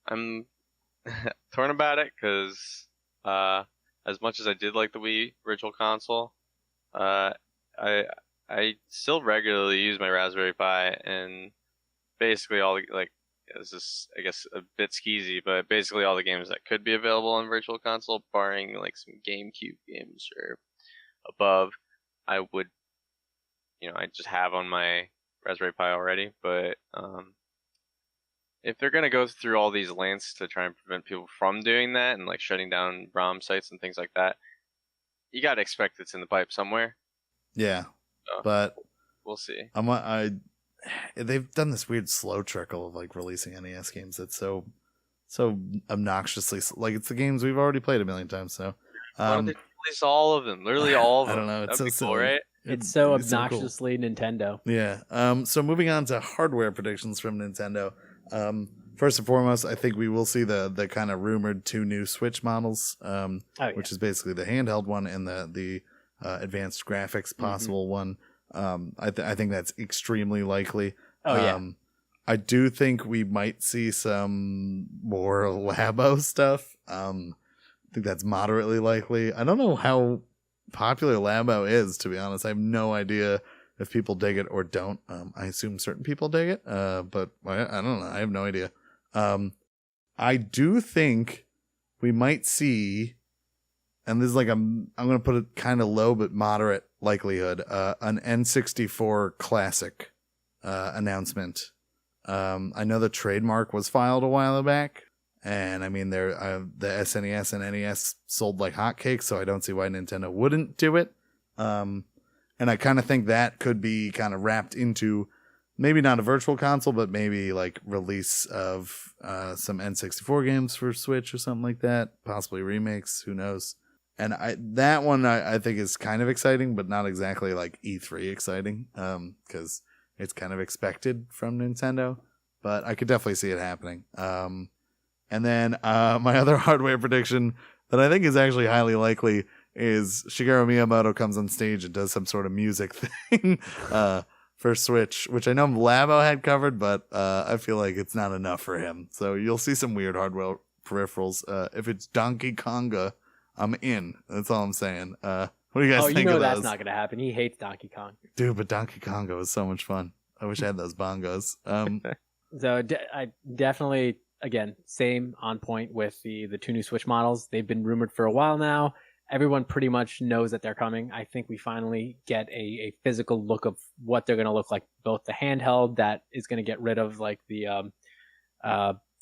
I'm torn about it because as much as I did like the Wii Virtual Console, I still regularly use my Raspberry Pi, and basically all the, like, this is, I guess, a bit skeezy, but basically all the games that could be available on Virtual Console, barring like some GameCube games or above, I would, I just have on my Raspberry Pi already. But if they're gonna go through all these lengths to try and prevent people from doing that and like shutting down ROM sites and things like that, you gotta expect it's in the pipe somewhere. Yeah, So, but we'll see. They've done this weird slow trickle of like releasing NES games that's so obnoxiously like it's the games we've already played a million times. So why don't they release all of them? Literally all of them. I don't know. It's That'd so be cool, silly. right? It's so It'd be cool. obnoxiously Nintendo. Yeah. So moving on to hardware predictions from Nintendo. First and foremost, I think we will see the kind of rumored 2 new Switch models, which is basically the handheld one and the advanced graphics possible one. I think that's extremely likely. I do think we might see some more Labo stuff. I think that's moderately likely. I don't know how popular Labo is, to be honest. I have no idea if people dig it or don't. I assume certain people dig it, but I don't know. I have no idea. I do think we might see, and this is like I'm going to put it kind of low but moderate likelihood, an N64 Classic announcement. I know the trademark was filed a while back, and I mean the SNES and NES sold like hotcakes, so I don't see why Nintendo wouldn't do it. And I kind of think that could be kind of wrapped into maybe not a virtual console, but maybe like release of some N64 games for Switch or something like that, possibly remakes, who knows. And that one I think is kind of exciting, but not exactly like E3 exciting, because it's kind of expected from Nintendo, but I could definitely see it happening. And then my other hardware prediction that I think is actually highly likely is Shigeru Miyamoto comes on stage and does some sort of music thing for Switch, which I know Labo had covered, but I feel like it's not enough for him. So you'll see some weird hardware peripherals. If it's Donkey Konga, I'm in. That's all I'm saying. What do you guys think of those? That's not going to happen. He hates Donkey Kong. Dude, but Donkey Konga was so much fun. I wish I had those bongos. So I definitely, again, same on point with the 2 new Switch models. They've been rumored for a while now. Everyone pretty much knows that they're coming. I think we finally get a physical look of what they're going to look like. Both the handheld that is going to get rid of like the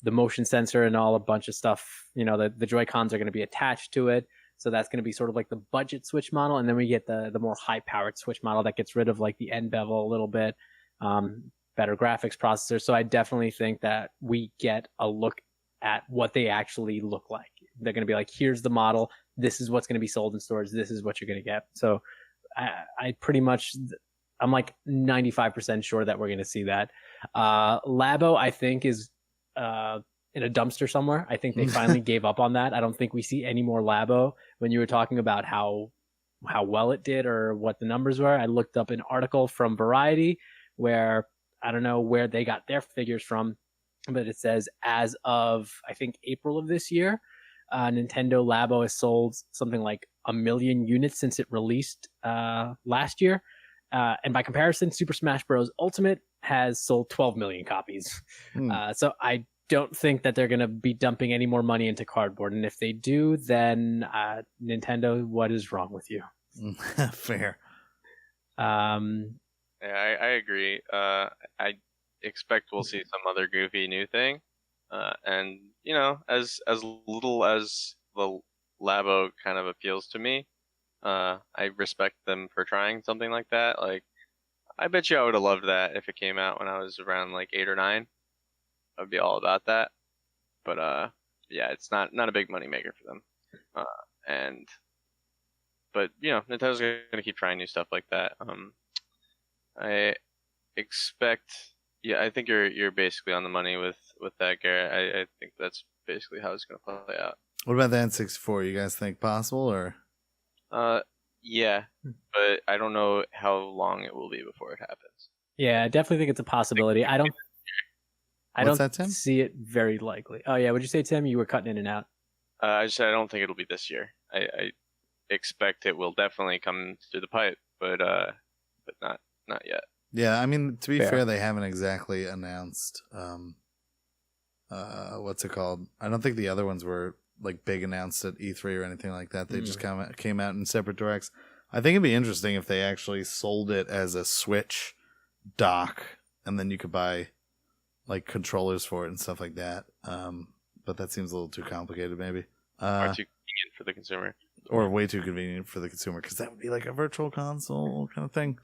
motion sensor and all a bunch of stuff. The Joy-Cons are going to be attached to it. So that's going to be sort of like the budget Switch model. And then we get the more high-powered Switch model that gets rid of like the end bevel a little bit. Better graphics processor. So I definitely think that we get a look at what they actually look like. They're going to be like, here's the model. This is what's going to be sold in stores. This is what you're going to get. So I pretty much, I'm like 95% sure that we're going to see that. Labo, I think, is in a dumpster somewhere. I think they finally gave up on that. I don't think we see any more Labo. When you were talking about how well it did or what the numbers were, I looked up an article from Variety where I don't know where they got their figures from, but it says as of, I think, April of this year, Nintendo Labo has sold something like 1 million units since it released last year. And by comparison, Super Smash Bros. Ultimate has sold 12 million copies. So I don't think that they're going to be dumping any more money into cardboard. And if they do, then Nintendo, what is wrong with you? Fair. Yeah, I agree. I expect we'll see some other goofy new thing. And as little as the Labo kind of appeals to me, I respect them for trying something like that. Like, I bet you I would have loved that if it came out when I was around like 8 or 9. I'd be all about that. But yeah, it's not a big money maker for them. But Nintendo's gonna keep trying new stuff like that. I expect. Yeah, I think you're basically on the money with that, Garrett. I think that's basically how it's gonna play out. What about the N64? You guys think possible or? Yeah, but I don't know how long it will be before it happens. Yeah, I definitely think it's a possibility. I don't What's that, Tim? see it very likely. Oh yeah, what'd you say, Tim? You were cutting in and out. I just said I don't think it'll be this year. I expect it will definitely come through the pipe, but not yet. Yeah, I mean, to be Fair. fair, they haven't exactly announced what's it called? I don't think the other ones were like big announced at E3 or anything like that. They just came out in separate directs. I think it'd be interesting if they actually sold it as a Switch dock, and then you could buy like controllers for it and stuff like that. But that seems a little too complicated, maybe. Or too convenient for the consumer. Or way too convenient for the consumer, because that would be like a virtual console kind of thing.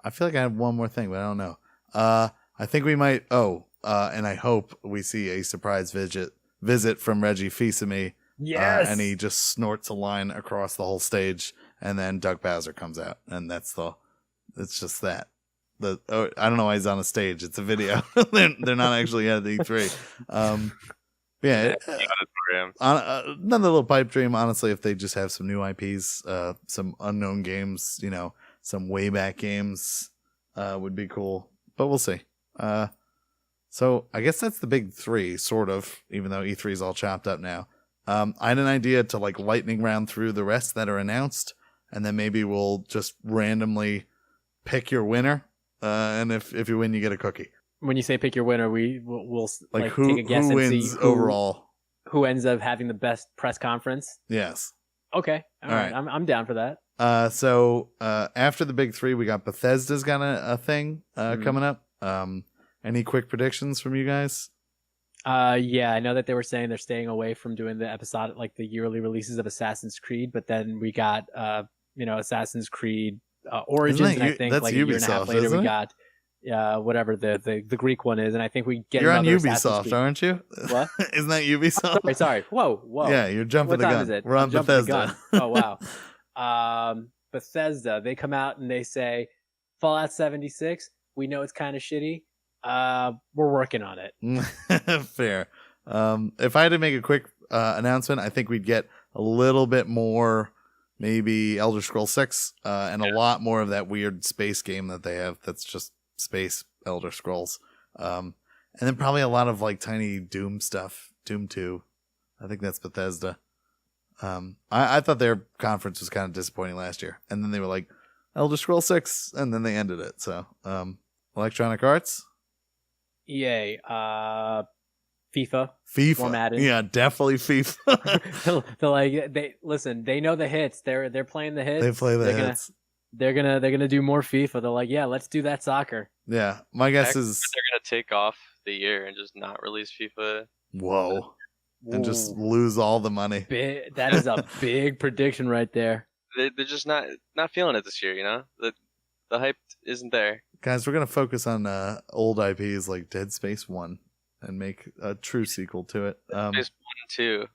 I feel like I have one more thing, but I don't know. I think we might. And I hope we see a surprise visit from Reggie Fils-Aimé. Yes. And he just snorts a line across the whole stage, and then Doug Bowser comes out, and it's just that. I don't know why he's on a stage. It's a video. they're not actually at the E3. Yeah. Another little pipe dream, honestly, if they just have some new IPs, some unknown games, some way back games, would be cool. But we'll see. So I guess that's the big three, sort of, even though E3 is all chopped up now. I had an idea to like lightning round through the rest that are announced, and then maybe we'll just randomly pick your winner. And if you win, you get a cookie. When you say pick your winner, we'll like take a guess who and wins see overall. Who ends up having the best press conference. Yes. Okay. All right. I'm down for that. So after the big three, we got Bethesda's got a thing coming up. Any quick predictions from you guys? Yeah, I know that they were saying they're staying away from doing the episodic, like the yearly releases of Assassin's Creed, but then we got Assassin's Creed Origins, and I think like a year and a half later we got whatever the Greek one is, and I think we get. You're on Ubisoft, aren't you? What? Isn't that Ubisoft? Sorry. Whoa. Yeah, you're jumping what the time gun. Is it? We're on Bethesda. Oh wow. Bethesda, they come out and they say Fallout 76. We know it's kind of shitty. We're working on it. Fair. If I had to make a quick announcement, I think we'd get a little bit more, maybe Elder Scrolls 6, and a lot more of that weird space game that they have that's just space Elder Scrolls. And then probably a lot of like tiny Doom stuff. Doom 2. I think that's Bethesda. I thought their conference was kind of disappointing last year. And then they were like, Elder Scrolls 6, and then they ended it. So, Electronic Arts? EA, FIFA, more Madden. Yeah, definitely FIFA. They're like, they know the hits. They're playing the hits. They play the hits. They're gonna do more FIFA. They're like, yeah, let's do that soccer. Yeah, my guess is they're gonna take off the year and just not release FIFA. Whoa. And just lose all the money. That is a big prediction right there. They're just not feeling it this year. The hype isn't there. Guys, we're gonna focus on old IPs like Dead Space 1 and make a true sequel to it. Dead Space 1 and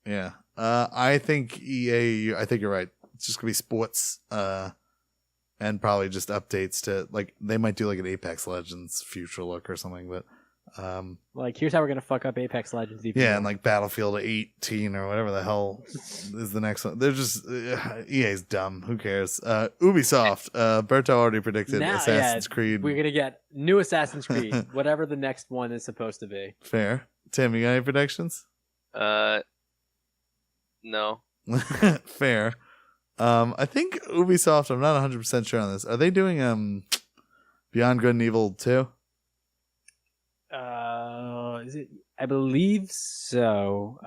2. Yeah. I think EA. I think you're right. It's just gonna be sports. And probably just updates to like they might do like an Apex Legends future look or something, but like here's how we're gonna fuck up Apex Legends. Yeah, and like Battlefield 18 or whatever the hell is the next one. They're just EA's dumb. Who cares? Ubisoft. Berto already predicted Assassin's Creed. We're gonna get new Assassin's Creed, whatever the next one is supposed to be. Fair. Tim, you got any predictions? No. Fair. I think Ubisoft. I'm not 100% sure on this. Are they doing Beyond Good and Evil 2? Is it? I believe so.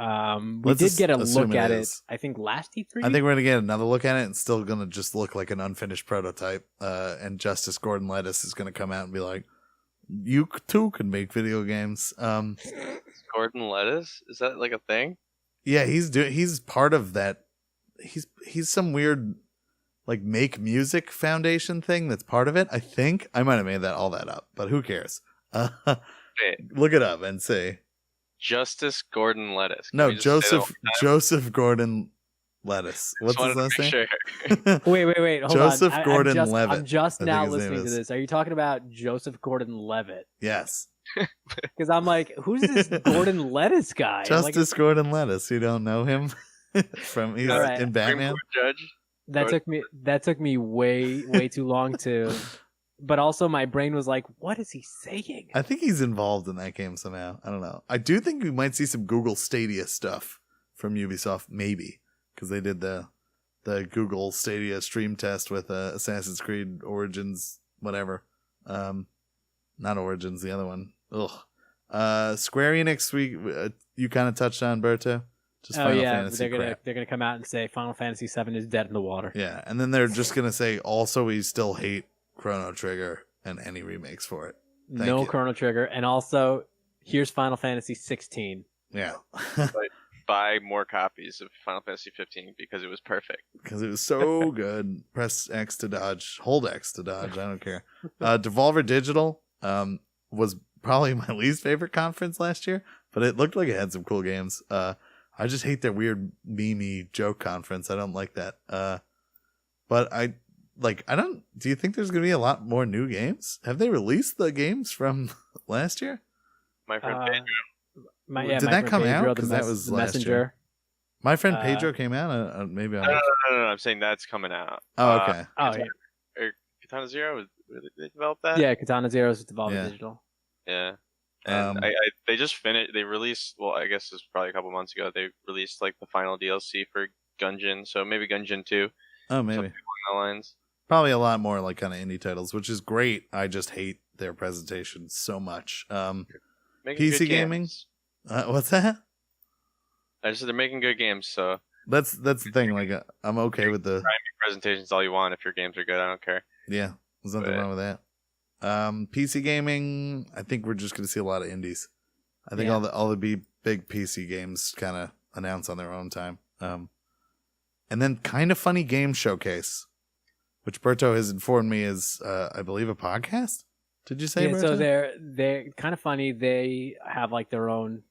We did get a look at it. I think last E3. I think we're gonna get another look at it, and it's still gonna just look like an unfinished prototype. And Justice Gordon-Levitt is gonna come out and be like, "You too can make video games." Gordon-Levitt, is that like a thing? Yeah, he's part of that. He's some weird like Make Music Foundation thing that's part of it. I think I might have made all that up, but who cares? Look it up and see. Justice Gordon-Levitt. No, Joseph Gordon. Lettuce. What's Just his wanted last to name? make sure. Wait. Hold Joseph on. Gordon-Levitt, I'm just I now think his name listening to is. this. Are you talking about Joseph Gordon-Levitt? Yes. Because I'm like, who's this Gordon Lettuce guy? Justice Gordon-Lettuce. You don't know him? He's All right. in Supreme Batman. Court judge. That took me way too long to. But also, my brain was like, what is he saying? I think he's involved in that game somehow. I don't know. I do think we might see some Google Stadia stuff from Ubisoft, maybe, because they did the Google Stadia stream test with Assassin's Creed Origins, whatever. Not Origins, the other one. Ugh. Square Enix, you kind of touched on, Berto. Just Final Fantasy they're gonna come out and say Final Fantasy VII is dead in the water. Yeah, and then they're just gonna say also we still hate Chrono Trigger and any remakes for it. No Chrono Trigger, and also here's Final Fantasy 16. Yeah. Buy more copies of Final Fantasy 15 because it was perfect. Because it was so good. Press X to dodge. Hold X to dodge. I don't care. Devolver Digital was probably my least favorite conference last year, but it looked like it had some cool games. I just hate their weird meme joke conference. I don't like that. But do you think there's going to be a lot more new games? Have they released the games from last year? My friend Pedro. Did that come out? Because that was the last Messenger. year. My friend Pedro came out. Maybe I'm. No. I'm saying that's coming out. Oh, okay. Katana Zero, they developed that? Yeah, Katana Zero is Devolver Digital. Yeah. And they just finished. They released. Well, I guess it was probably a couple months ago. They released like the final DLC for Gungeon. So maybe Gungeon 2. Oh, maybe. Something along that lines. Probably a lot more like kind of indie titles, which is great. I just hate their presentation so much. PC gaming. Games. What's that? I just said they're making good games, so that's the thing. Like, I'm okay with the presentations all you want. If your games are good, I don't care. Yeah, there's nothing wrong with that. PC gaming. I think we're just gonna see a lot of indies. I think all the big PC games kind of announce on their own time. And then kind of funny game showcase, which Berto has informed me is, I believe, a podcast. Did you say? Yeah, Berto? so they're kind of funny. They have like their own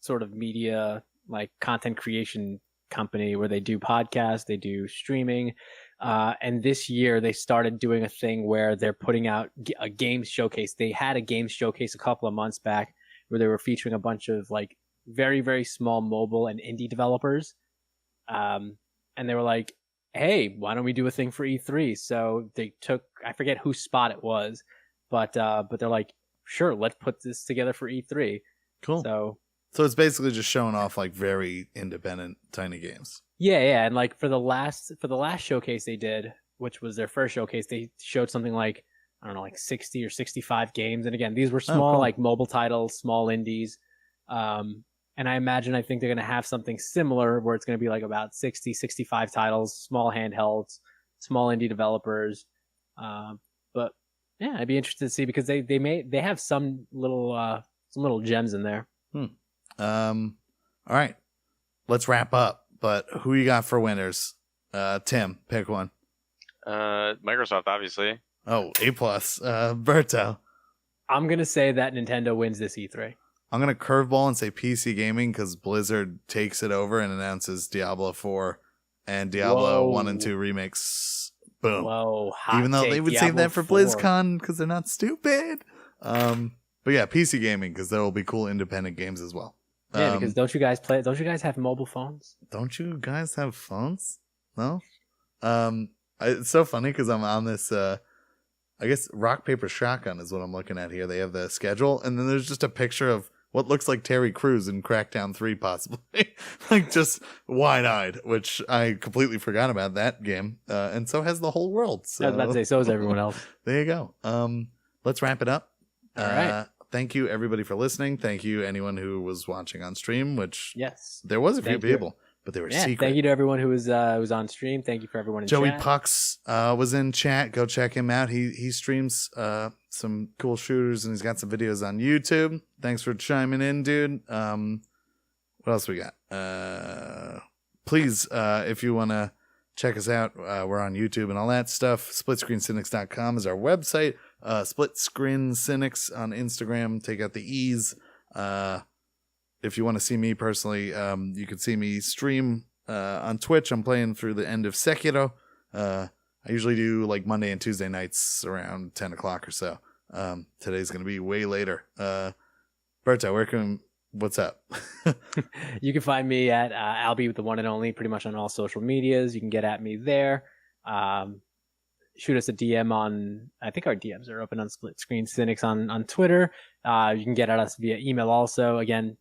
sort of media, like content creation company where they do podcasts, they do streaming, and this year they started doing a thing where they're putting out a games showcase. They had a games showcase a couple of months back where they were featuring a bunch of like very, very small mobile and indie developers, and they were like, hey, why don't we do a thing for E3? So they took, I forget whose spot it was, but they're like, sure, let's put this together for E3. Cool. So it's basically just showing off like very independent tiny games. Yeah, and like for the last showcase they did, which was their first showcase, they showed something like, I don't know, like 60 or 65 games. And again, these were small, like mobile titles, small indies. And I think they're going to have something similar where it's going to be like about 60, 65 titles, small handhelds, small indie developers. But yeah, I'd be interested to see because they have some little gems in there. All right, let's wrap up. But who you got for winners? Tim, pick one. Microsoft, obviously. Oh, A+. Berto. I'm going to say that Nintendo wins this E3. I'm going to curveball and say PC gaming because Blizzard takes it over and announces Diablo 4 and Diablo 1 and 2 remakes. Boom. Whoa, even though they would Diablo save that for 4. BlizzCon because they're not stupid. But yeah, PC gaming because there will be cool independent games as well. Yeah, because don't you guys have mobile phones? Don't you guys have phones? No? It's so funny because I'm on this, I guess Rock, Paper, Shotgun is what I'm looking at here. They have the schedule, and then there's just a picture of what looks like Terry Crews in Crackdown 3, possibly. Like, just wide-eyed, which I completely forgot about that game. And so has the whole world. So. I was about to say, so is everyone else. There you go. Let's wrap it up. All right. Thank you, everybody, for listening. Thank you, anyone who was watching on stream, which yes, there was a few people, but they were secret. Thank you to everyone who was on stream. Thank you for everyone in Joey chat. Pucks was in chat. Go check him out. He streams some cool shooters, and he's got some videos on YouTube. Thanks for chiming in, dude. What else we got? Please, if you want to check us out, we're on YouTube and all that stuff. SplitScreenCynics.com is our website. Split Screen Cynics on Instagram. Take out the E's. If you want to see me personally, you can see me stream On Twitch, I'm playing through the end of Sekiro. I usually do like Monday and Tuesday nights around 10 o'clock or so. Today's going to be way later. Berto, what's up? You can find me at Albie with the one and only, pretty much on all social medias. You can get at me there. Shoot us a DM on, I think our DMs are open on Split Screen Cynics on Twitter. You can get at us via email also. Again,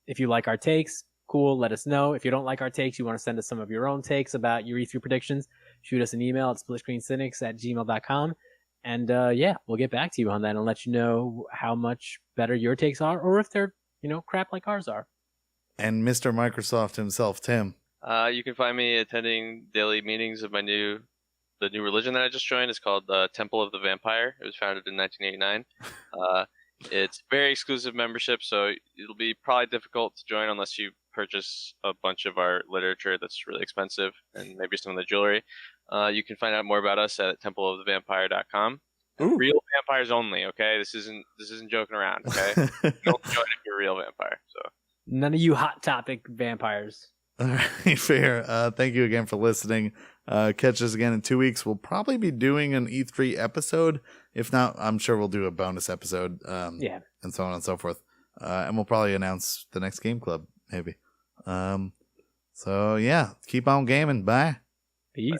if you like our takes, cool, let us know. If you don't like our takes, you want to send us some of your own takes about your E3 predictions, shoot us an email at splitscreencynics@gmail.com. And yeah, we'll get back to you on that and let you know how much better your takes are, or if they're, crap like ours are. And Mr. Microsoft himself, Tim. You can find me attending daily meetings of the new religion that I just joined. Is called the Temple of the Vampire. It was founded in 1989. It's very exclusive membership, so it'll be probably difficult to join unless you purchase a bunch of our literature that's really expensive and maybe some of the jewelry. You can find out more about us at templeofthevampire.com. Real vampires only, okay? This isn't joking around, okay? Don't join if you're a real vampire. So none of you hot topic vampires. All right, fair. Thank you again for listening. Catch us again in 2 weeks. We'll probably be doing an E3 episode. If not, I'm sure we'll do a bonus episode. And so on and so forth. And we'll probably announce the next game club, maybe. So yeah, keep on gaming. Bye. Peace.